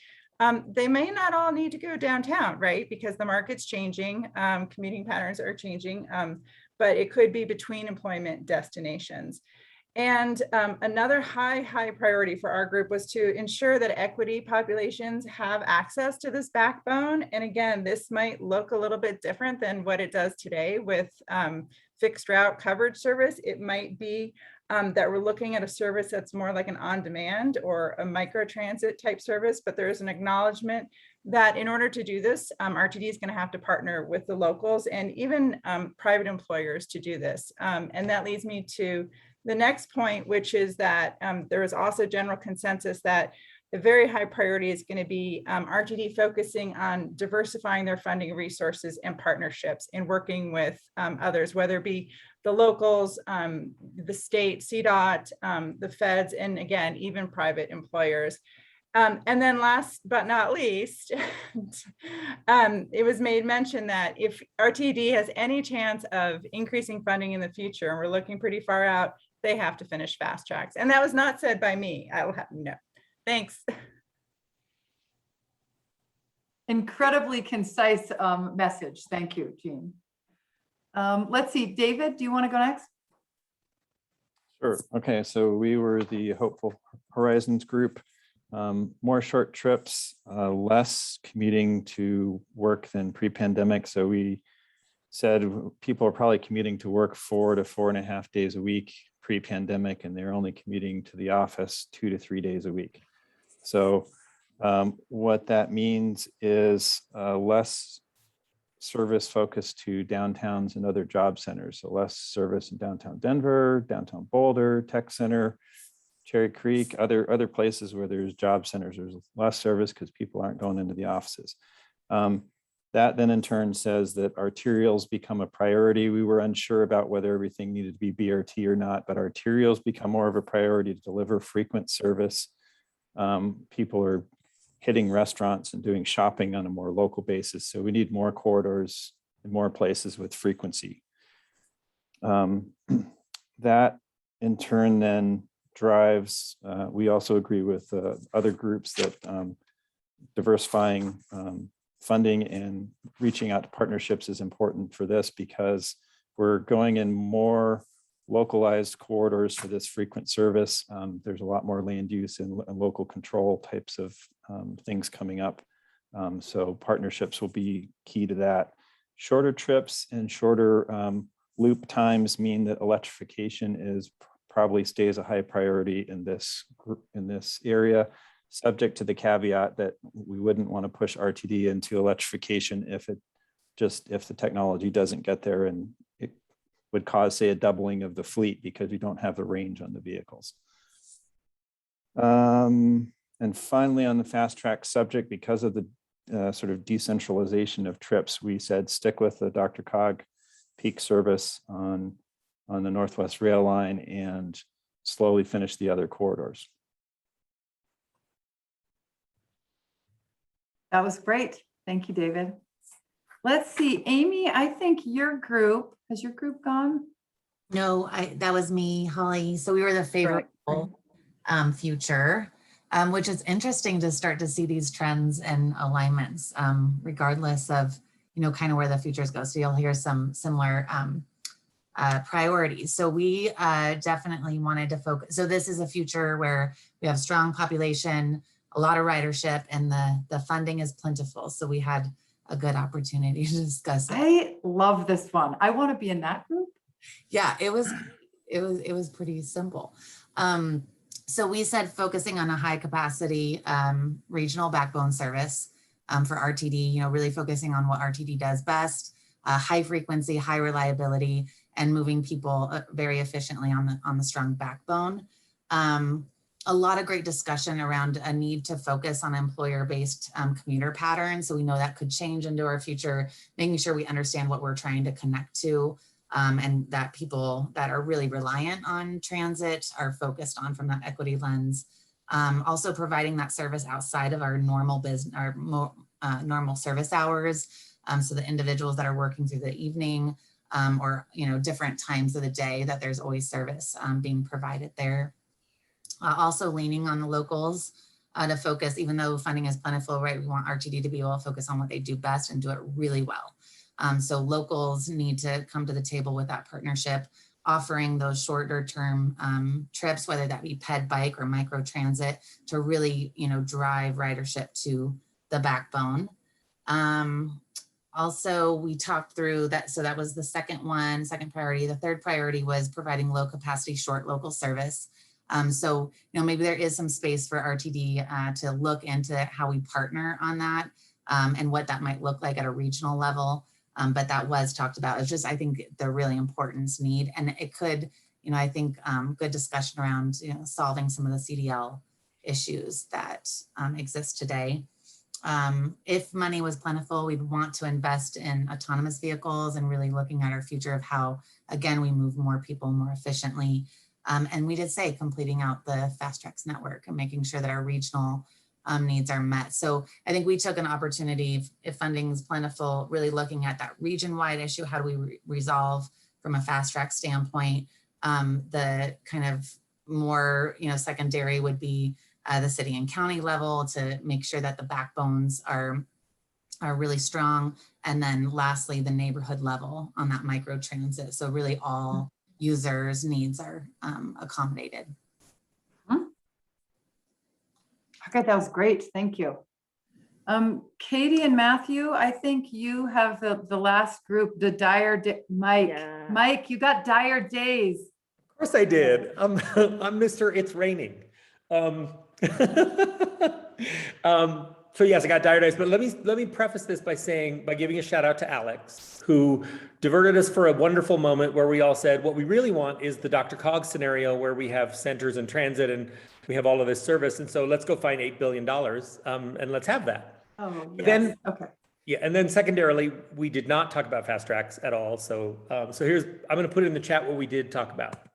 they may not all need to go downtown, right? Because the market's changing, commuting patterns are changing, but it could be between employment destinations. And another high priority for our group was to ensure that equity populations have access to this backbone. And again, this might look a little bit different than what it does today with fixed route coverage service. It might be that we're looking at a service that's more like an on-demand or a micro-transit type service, but there is an acknowledgement that in order to do this, RTD is going to have to partner with the locals and even private employers to do this. And that leads me to the next point, which is that there is also general consensus that a very high priority is going to be RTD focusing on diversifying their funding resources and partnerships and working with others, whether it be the locals, the state, CDOT, the feds, and again, even private employers. And then last but not least, it was made mention that if RTD has any chance of increasing funding in the future, and we're looking pretty far out, they have to finish fast tracks. And that was not said by me. I will have no. Thanks. Incredibly concise message. Thank you, Jean. Let's see, David, do you want to go next? Sure. Okay, so we were the Hopeful Horizons group. More short trips, less commuting to work than pre-pandemic. So we said people are probably commuting to work 4 to 4.5 days a week pre-pandemic, and they're only commuting to the office 2 to 3 days a week. So what that means is less service focused to downtowns and other job centers. So less service in downtown Denver, downtown Boulder, Tech Center, Cherry Creek, other places where there's job centers. There's less service because people aren't going into the offices. That then in turn says that arterials become a priority. We were unsure about whether everything needed to be BRT or not, but arterials become more of a priority to deliver frequent service. People are hitting restaurants and doing shopping on a more local basis. So we need more corridors and more places with frequency. That in turn then drives, we also agree with other groups that diversifying funding and reaching out to partnerships is important for this because we're going in more localized corridors for this frequent service. There's a lot more land use and local control types of things coming up. So partnerships will be key to that. Shorter trips and shorter loop times mean that electrification probably stays a high priority in this area, subject to the caveat that we wouldn't want to push RTD into electrification if the technology doesn't get there, and it would cause, say, a doubling of the fleet because we don't have the range on the vehicles. And finally, on the fast track subject, because of the sort of decentralization of trips, we said stick with the DRCOG peak service on the Northwest Rail Line and slowly finish the other corridors. That was great. Thank you, David. Let's see, Amy, I think has your group gone? No, that was me, Holly. So we were the favorable future, which is interesting to start to see these trends and alignments, regardless of, kind of where the futures go. So you'll hear some similar priorities. So we definitely wanted to focus. So this is a future where we have strong population, a lot of ridership, and the funding is plentiful. So we had a good opportunity to discuss it. I love this one. I want to be in that group. Yeah, it was pretty simple. So we said focusing on a high capacity regional backbone service for RTD, really focusing on what RTD does best, high frequency, high reliability, and moving people very efficiently on the strong backbone. A lot of great discussion around a need to focus on employer-based commuter patterns. So we know that could change into our future, making sure we understand what we're trying to connect to, and that people that are really reliant on transit are focused on from that equity lens. Also providing that service outside of our normal business, our normal service hours. So the individuals that are working through the evening or different times of the day, that there's always service being provided there. Also leaning on the locals to focus, even though funding is plentiful, right? We want RTD to be able to focus on what they do best and do it really well. So locals need to come to the table with that partnership, offering those shorter term trips, whether that be ped bike or micro transit, to really, drive ridership to the backbone. Also, we talked through that. So that was the second priority. The third priority was providing low capacity, short local service. So, maybe there is some space for RTD to look into how we partner on that and what that might look like at a regional level. But that was talked about. It's just, I think, the really importance need, and it could, I think, good discussion around, solving some of the CDL issues that exist today. If money was plentiful, we'd want to invest in autonomous vehicles and really looking at our future of how, again, we move more people more efficiently. And we did say completing out the Fast Tracks network and making sure that our regional needs are met. So I think we took an opportunity, if funding is plentiful, really looking at that region-wide issue. How do we resolve from a Fast Track standpoint? The kind of more, secondary would be the city and county level to make sure that the backbones are really strong. And then lastly, the neighborhood level on that micro transit. So really all users' needs are accommodated. Okay, that was great. Thank you. Katie and Matthew, I think you have the last group, the dire Mike. Yeah. Mike, you got dire days. Of course I did. I'm Mr. It's Raining. So yes, I got dire days, but let me preface this by giving a shout out to Alex, who diverted us for a wonderful moment where we all said, what we really want is the Dr. Cog scenario where we have centers and transit and we have all of this service. And so let's go find $8 billion and let's have that. Oh, yes. Then, okay. Yeah, and then secondarily, we did not talk about fast tracks at all. So I'm going to put in the chat what we did talk about.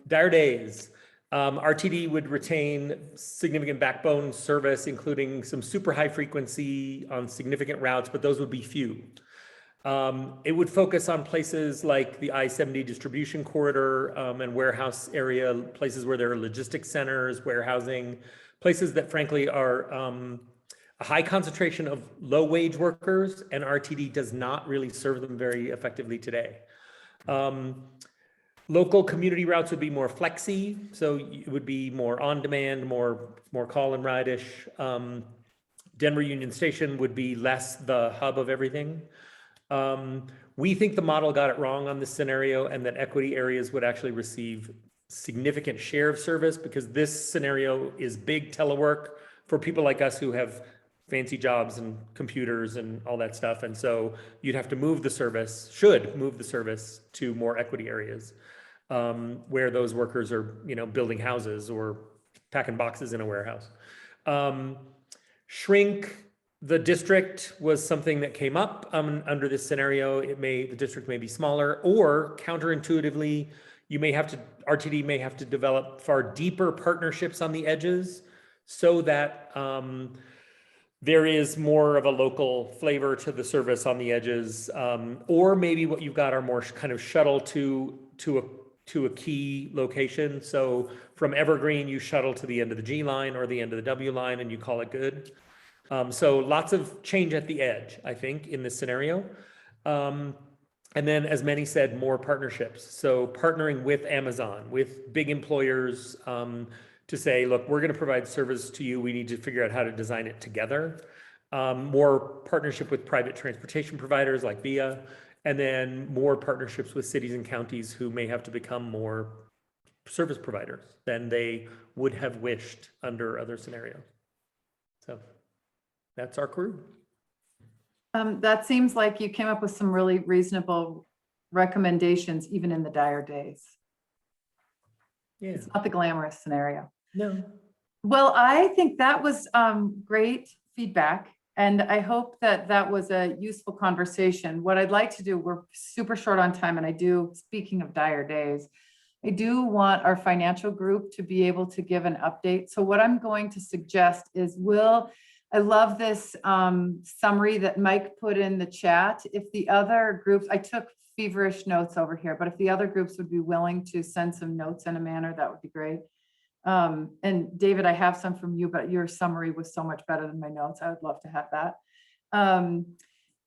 Dire days. RTD would retain significant backbone service, including some super high frequency on significant routes, but those would be few. It would focus on places like the I-70 distribution corridor and warehouse area, places where there are logistics centers, warehousing, places that frankly are a high concentration of low wage workers, and RTD does not really serve them very effectively today. Local community routes would be more flexy, so it would be more on demand, more call and ride-ish. Denver Union Station would be less the hub of everything. We think the model got it wrong on this scenario, and that equity areas would actually receive significant share of service, because this scenario is big telework for people like us who have fancy jobs and computers and all that stuff. And so you'd have to should move the service to more equity areas. Where those workers are, building houses or packing boxes in a warehouse. Shrink the district was something that came up under this scenario. The district may be smaller, or counterintuitively, RTD may have to develop far deeper partnerships on the edges so that there is more of a local flavor to the service on the edges, or maybe what you've got are more kind of shuttle to a key location. So from Evergreen, you shuttle to the end of the G line or the end of the W line, and you call it good. So lots of change at the edge, I think, in this scenario. And then, as many said, more partnerships. So partnering with Amazon, with big employers, to say, look, we're going to provide service to you. We need to figure out how to design it together. More partnership with private transportation providers like VIA, and then more partnerships with cities and counties who may have to become more service providers than they would have wished under other scenarios. So that's our crew. That seems like you came up with some really reasonable recommendations, even in the dire days. Yeah. It's not the glamorous scenario. No. Well, I think that was great feedback. And I hope that that was a useful conversation. What I'd like to do, we're super short on time, and I do, speaking of dire days, I do want our financial group to be able to give an update. So what I'm going to suggest is I love this summary that Mike put in the chat. If the other groups, I took feverish notes over here, but if the other groups would be willing to send some notes in a manner, that would be great. And David, I have some from you, but your summary was so much better than my notes. I would love to have that.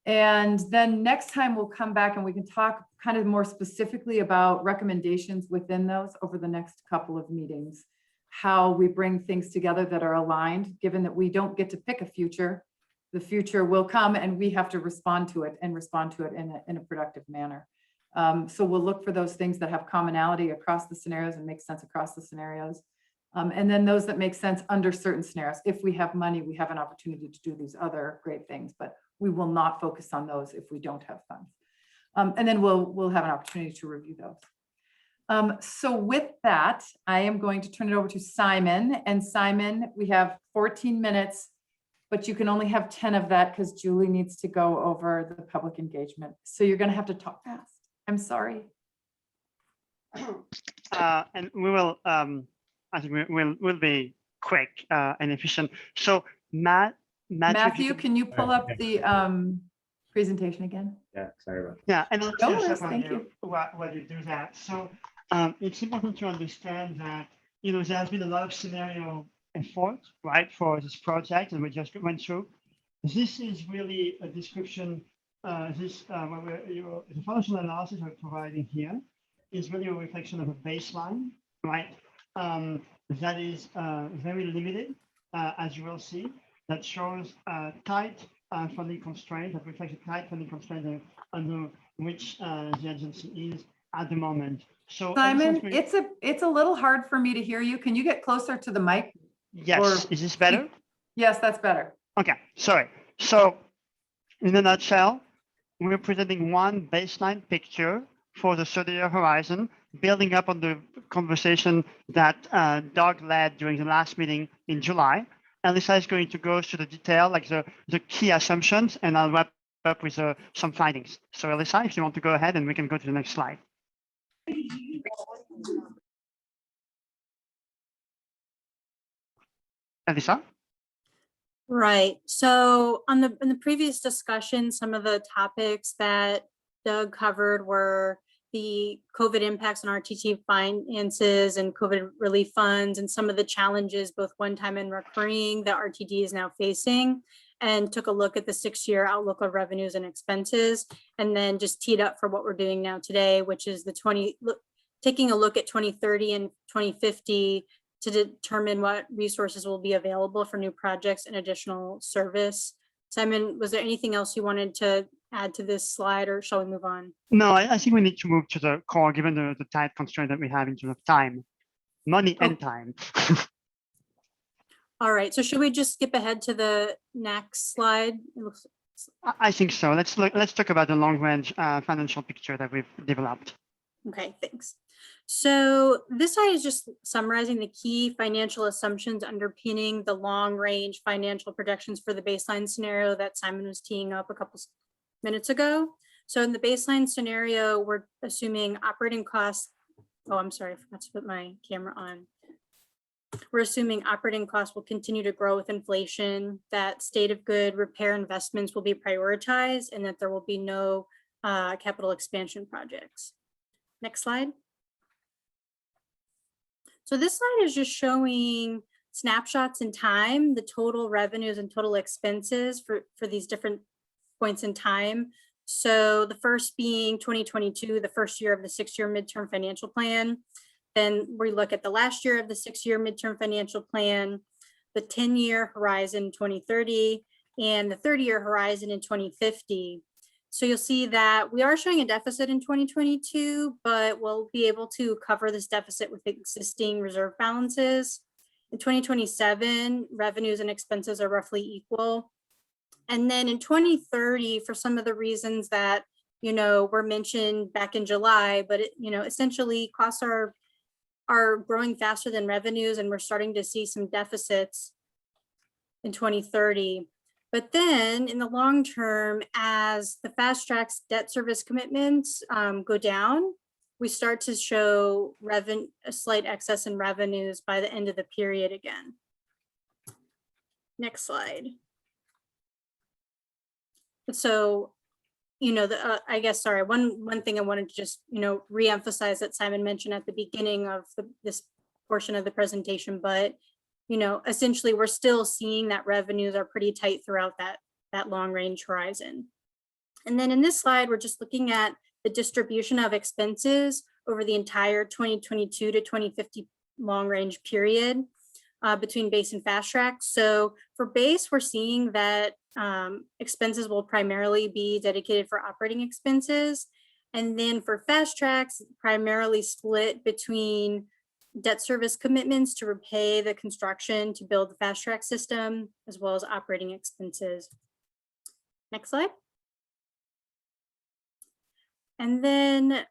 And then next time we'll come back and we can talk kind of more specifically about recommendations within those over the next couple of meetings, how we bring things together that are aligned, given that we don't get to pick a future. The future will come and we have to respond to it and respond to it in a productive manner. So we'll look for those things that have commonality across the scenarios and make sense across the scenarios. And then those that make sense under certain scenarios. If we have money, we have an opportunity to do these other great things, but we will not focus on those if we don't have funds. And then we'll have an opportunity to review those. So with that, I am going to turn it over to Simon. And Simon, we have 14 minutes, but you can only have 10 of that because Julie needs to go over the public engagement. So you're going to have to talk fast. I'm sorry. And we will, I think we'll be quick and efficient. So Matthew, can you pull up the presentation again? Yeah, sorry about that. Yeah, and I'll No tell worries, you thank you. while you do that. So it's important to understand that, there's been a lot of scenario effort, right, for this project, and we just went through. This is really a description. The functional analysis we're providing here is really a reflection of a baseline, right? That is very limited, as you will see, that shows tight funding constraint, that reflects a tight funding constraint under which the agency is at the moment. So Simon, it's a little hard for me to hear you. Can you get closer to the mic? Yes, is this better? Yes, that's better. Okay, sorry. So in a nutshell, we're presenting one baseline picture for the 30-year horizon, building up on the conversation that Doug led during the last meeting in July. Alyssa is going to go through the detail, like the key assumptions, and I'll wrap up with some findings. So Alyssa, if you want to go ahead and we can go to the next slide. Alyssa? Right. So in the previous discussion, some of the topics that Doug covered were the COVID impacts on RTT finances and COVID relief funds and some of the challenges, both one-time and recurring, that RTD is now facing, and took a look at the 6-year outlook of revenues and expenses, and then just teed up for what we're doing now today, which is taking a look at 2030 and 2050 to determine what resources will be available for new projects and additional service. Simon, was there anything else you wanted to add to this slide, or shall we move on? No, I think we need to move to the core, given the tight constraint that we have in terms of time, money and time. All right, so should we just skip ahead to the next slide? I think so. Let's talk about the long range financial picture that we've developed. Okay, thanks. So this slide is just summarizing the key financial assumptions underpinning the long range financial projections for the baseline scenario that Simon was teeing up a couple minutes ago. So in the baseline scenario, we're assuming operating costs. Oh, I'm sorry, I forgot to put my camera on. We're assuming operating costs will continue to grow with inflation, that state of good repair investments will be prioritized, and that there will be no capital expansion projects. Next slide. So this slide is just showing snapshots in time, the total revenues and total expenses for these different points in time. So the first being 2022, the first year of the 6-year midterm financial plan. Then we look at the last year of the 6-year midterm financial plan, the 10-year horizon 2030, and the 30-year horizon in 2050. So you'll see that we are showing a deficit in 2022, but we'll be able to cover this deficit with existing reserve balances. In 2027, revenues and expenses are roughly equal. And then in 2030, for some of the reasons that, were mentioned back in July, but essentially costs are growing faster than revenues, and we're starting to see some deficits in 2030. But then in the long term, as the fast track's debt service commitments go down, we start to show a slight excess in revenues by the end of the period again. Next slide. So, I guess, sorry, one thing I wanted to just, reemphasize that Simon mentioned at the beginning of this portion of the presentation, but essentially we're still seeing that revenues are pretty tight throughout that long range horizon. And then in this slide, we're just looking at the distribution of expenses over the entire 2022 to 2050 long range period between base and fast track. So for base, we're seeing that expenses will primarily be dedicated for operating expenses. And then for fast tracks, primarily split between debt service commitments to repay the construction to build the fast track system, as well as operating expenses. Next slide. And then,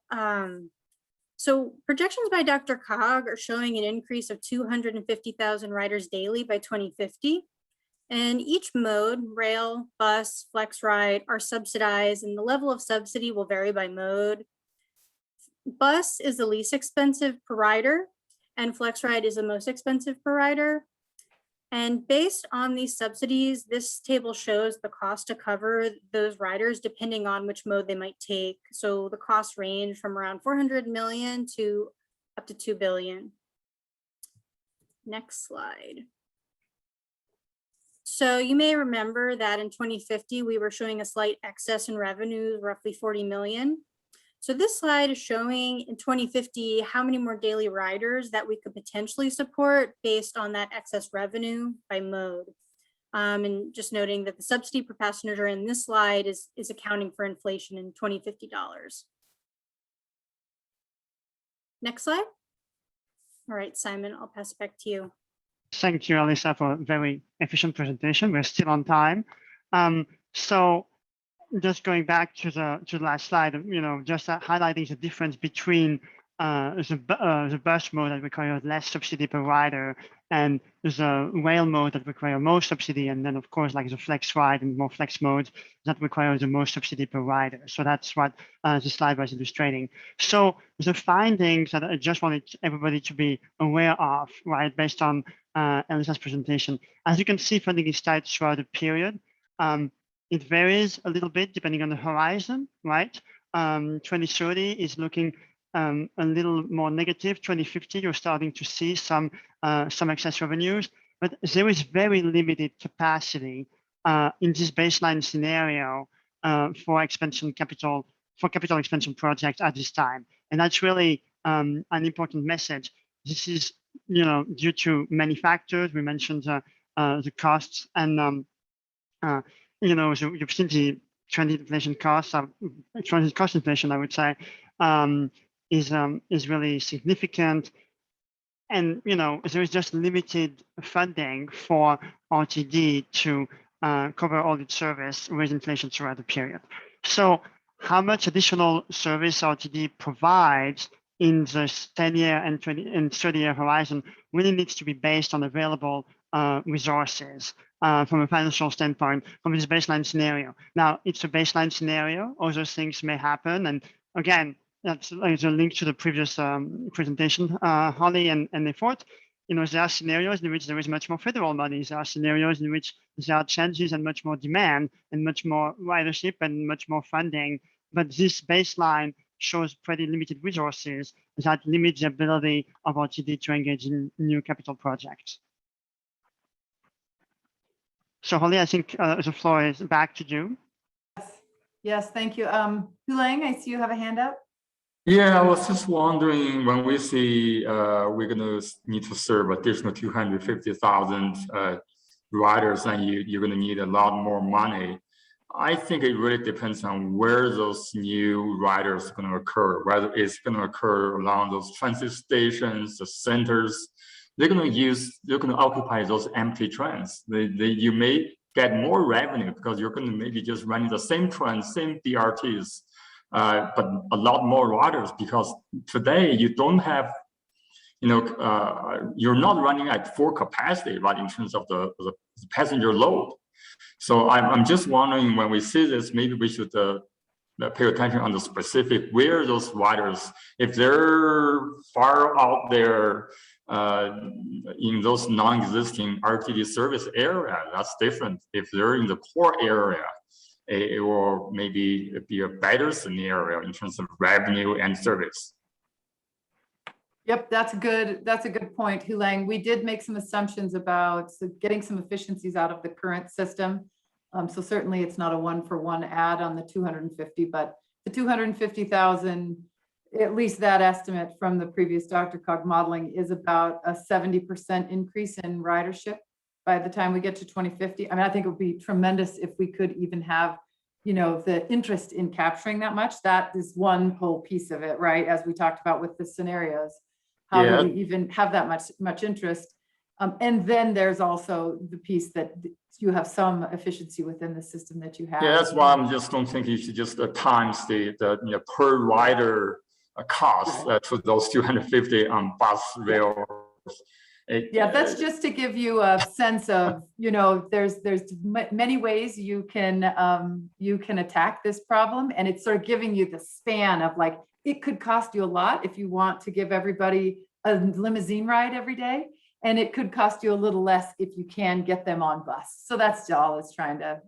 so projections by DRCOG are showing an increase of 250,000 riders daily by 2050. And each mode, rail, bus, flex ride, are subsidized, and the level of subsidy will vary by mode. Bus is the least expensive per rider, and flex ride is the most expensive per rider. And based on these subsidies, this table shows the cost to cover those riders depending on which mode they might take. So the costs range from around 400 million to up to 2 billion. Next slide. So you may remember that in 2050, we were showing a slight excess in revenues, roughly 40 million. So this slide is showing in 2050 how many more daily riders that we could potentially support based on that excess revenue by mode. And just noting that the subsidy per passenger in this slide is accounting for inflation in 2050 dollars. Next slide. All right, Simon, I'll pass it back to you. Thank you, Alyssa, for a very efficient presentation. We're still on time. So just going back to the last slide, just highlighting the difference between the bus mode that requires less subsidy per rider and the rail mode that require more subsidy, and then of course like the flex ride and more flex modes that require the most subsidy per rider. So that's what the slide was illustrating. So the findings that I just wanted everybody to be aware of, right, based on Alyssa's presentation. As you can see, funding is tight throughout the period. It varies a little bit depending on the horizon, right? 2030 is looking a little more negative. 2050, you're starting to see some excess revenues, but there is very limited capacity in this baseline scenario for capital expansion projects at this time, and that's really an important message. This is due to many factors. We mentioned the costs, and you've seen the transit inflation costs. Transit cost inflation, I would say, is really significant, and there is just limited funding for RTD to cover all its service with inflation throughout the period. So how much additional service RTD provides in the 10-year and 20 and 30-year horizon really needs to be based on available resources from a financial standpoint from this baseline scenario. Now, it's a baseline scenario. Other things may happen. And again, that's a link to the previous presentation, Holly and Effort. there are scenarios in which there is much more federal money. There are scenarios in which there are changes and much more demand and much more ridership and much more funding. But this baseline shows pretty limited resources that limit the ability of RTD to engage in new capital projects. So Holly, I think the floor is back to you. Yes, thank you. Hulang, I see you have a hand up. Yeah, I was just wondering, when we see we're gonna need to serve additional 250,000 riders, and you're gonna need a lot more money. I think it really depends on where those new riders are gonna occur, whether it's gonna occur along those transit stations, the centers. They're gonna occupy those empty trains. You may get more revenue because you're gonna maybe just running the same trains, same BRTs. But a lot more riders, because today you don't have, you're not running at full capacity, right, in terms of the passenger load. So I'm just wondering, when we see this, maybe we should pay attention on the specific where those riders, if they're far out there in those non-existing RTD service area, that's different. If they're in the core area, it will maybe be a better scenario in terms of revenue and service. Yep, that's a good point, Hulang. We did make some assumptions about getting some efficiencies out of the current system. So certainly it's not a one-for-one add on the 250, but the 250,000, at least that estimate from the previous DRCOG modeling, is about a 70% increase in ridership by the time we get to 2050. I mean, I think it would be tremendous if we could even have, the interest in capturing that much. That is one whole piece of it, right? As we talked about with the scenarios, how do we even have that much interest? And then there's also the piece that you have some efficiency within the system that you have. Yeah, that's why I just don't think you should just times the per rider cost to those 250 on bus, rail. Yeah, that's just to give you a sense of, there's many ways you can attack this problem, and it's sort of giving you the span of, like, it could cost you a lot if you want to give everybody a limousine ride every day, and it could cost you a little less if you can get them on bus. So that's all it's trying to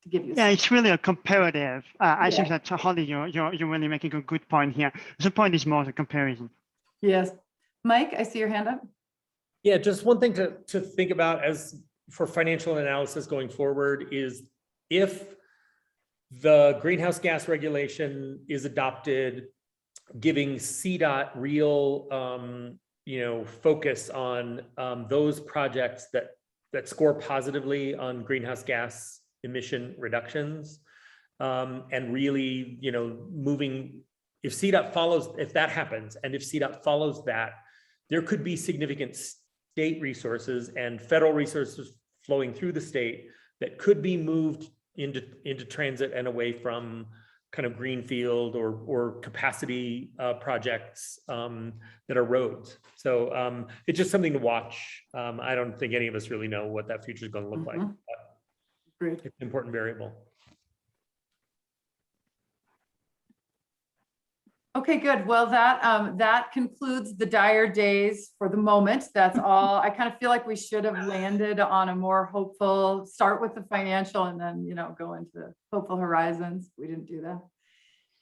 give you. Yeah, it's really a comparative. I think that Holly, you're really making a good point here. The point is more the comparison. Yes, Mike, I see your hand up. Yeah, just one thing to think about as for financial analysis going forward is, if the greenhouse gas regulation is adopted, giving CDOT real focus on those projects that score positively on greenhouse gas emission reductions, and really moving, if CDOT follows, if that happens, and if CDOT follows that, there could be significant state resources and federal resources flowing through the state that could be moved into transit and away from kind of greenfield or capacity projects that are roads. So it's just something to watch. I don't think any of us really know what that future is going to look like. Great. It's an important variable. Okay, good. Well, that concludes the dire days for the moment. That's all. I kind of feel like we should have landed on a more hopeful, start with the financial and then, go into the hopeful horizons. We didn't do that.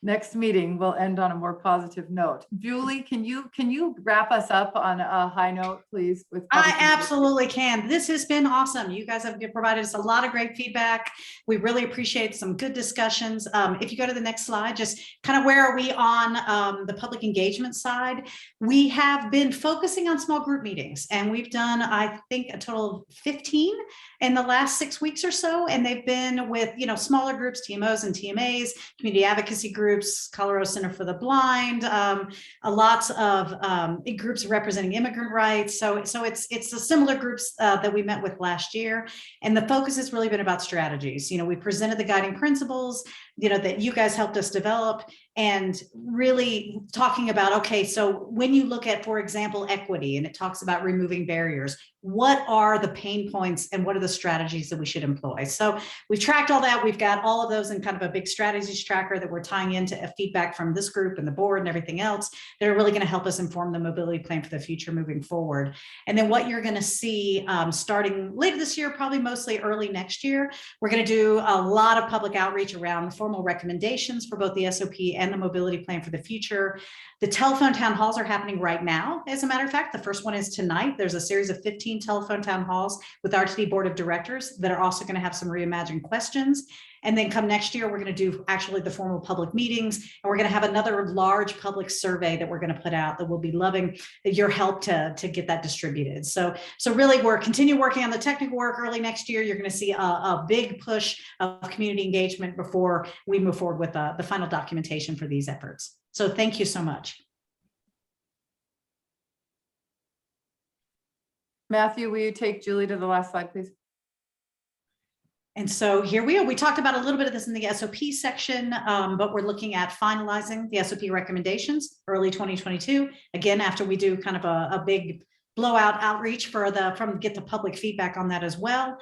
Next meeting will end on a more positive note. Julie, can you wrap us up on a high note, please? I absolutely can. This has been awesome. You guys have provided us a lot of great feedback. We really appreciate some good discussions. If you go to the next slide, just kind of where are we on the public engagement side? We have been focusing on small group meetings, and we've done, I think, a total of 15 in the last 6 weeks or so. And they've been with, smaller groups, TMOs and TMAs, community advocacy groups, Colorado Center for the Blind, lots of groups representing immigrant rights. So it's the similar groups that we met with last year. And the focus has really been about strategies. We presented the guiding principles. that you guys helped us develop, and really talking about, okay, so when you look at, for example, equity, and it talks about removing barriers, what are the pain points and what are the strategies that we should employ? So we've tracked all that. We've got all of those in kind of a big strategies tracker that we're tying into a feedback from this group and the board and everything else that are really going to help us inform the mobility plan for the future moving forward. And then what you're going to see starting later this year, probably mostly early next year, we're going to do a lot of public outreach around the formal recommendations for both the SOP and the mobility plan for the future. The telephone town halls are happening right now. As a matter of fact, the first one is tonight. There's a series of 15 telephone town halls with RTD Board of Directors that are also going to have some reimagined questions. And then come next year, we're going to do actually the formal public meetings, and we're going to have another large public survey that we're going to put out that we'll be loving your help to get that distributed. So really, we're continue working on the technical work. Early next year, you're going to see a big push of community engagement before we move forward with the final documentation for these efforts. So thank you so much. Matthew, will you take Julie to the last slide, please? And so here we are. We talked about a little bit of this in the SOP section, but we're looking at finalizing the SOP recommendations early 2022. Again, after we do kind of a big blowout outreach for get the public feedback on that as well.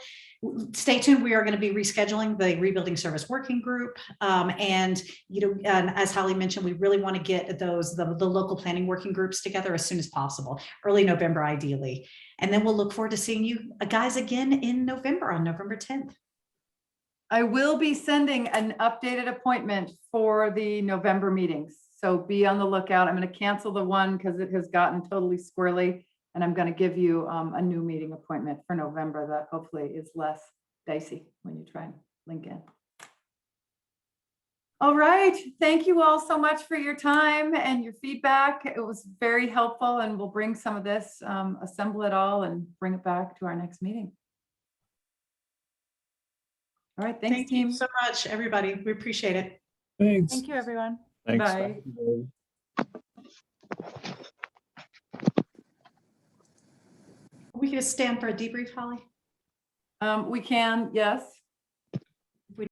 Stay tuned. We are going to be rescheduling the rebuilding service working group. And as Holly mentioned, we really want to get the local planning working groups together as soon as possible, early November, ideally. And then we'll look forward to seeing you guys again in November, on November 10th. I will be sending an updated appointment for the November meetings. So be on the lookout. I'm going to cancel the one because it has gotten totally squirrely. And I'm going to give you a new meeting appointment for November that hopefully is less dicey when you try and link in. All right. Thank you all so much for your time and your feedback. It was very helpful, and we'll bring some of this, assemble it all and bring it back to our next meeting. All right. Thanks, Thank team. you so much, everybody. We appreciate it. Thanks. Thank you, everyone. Thanks. Bye. We can stand for a debrief, Holly. We can, yes.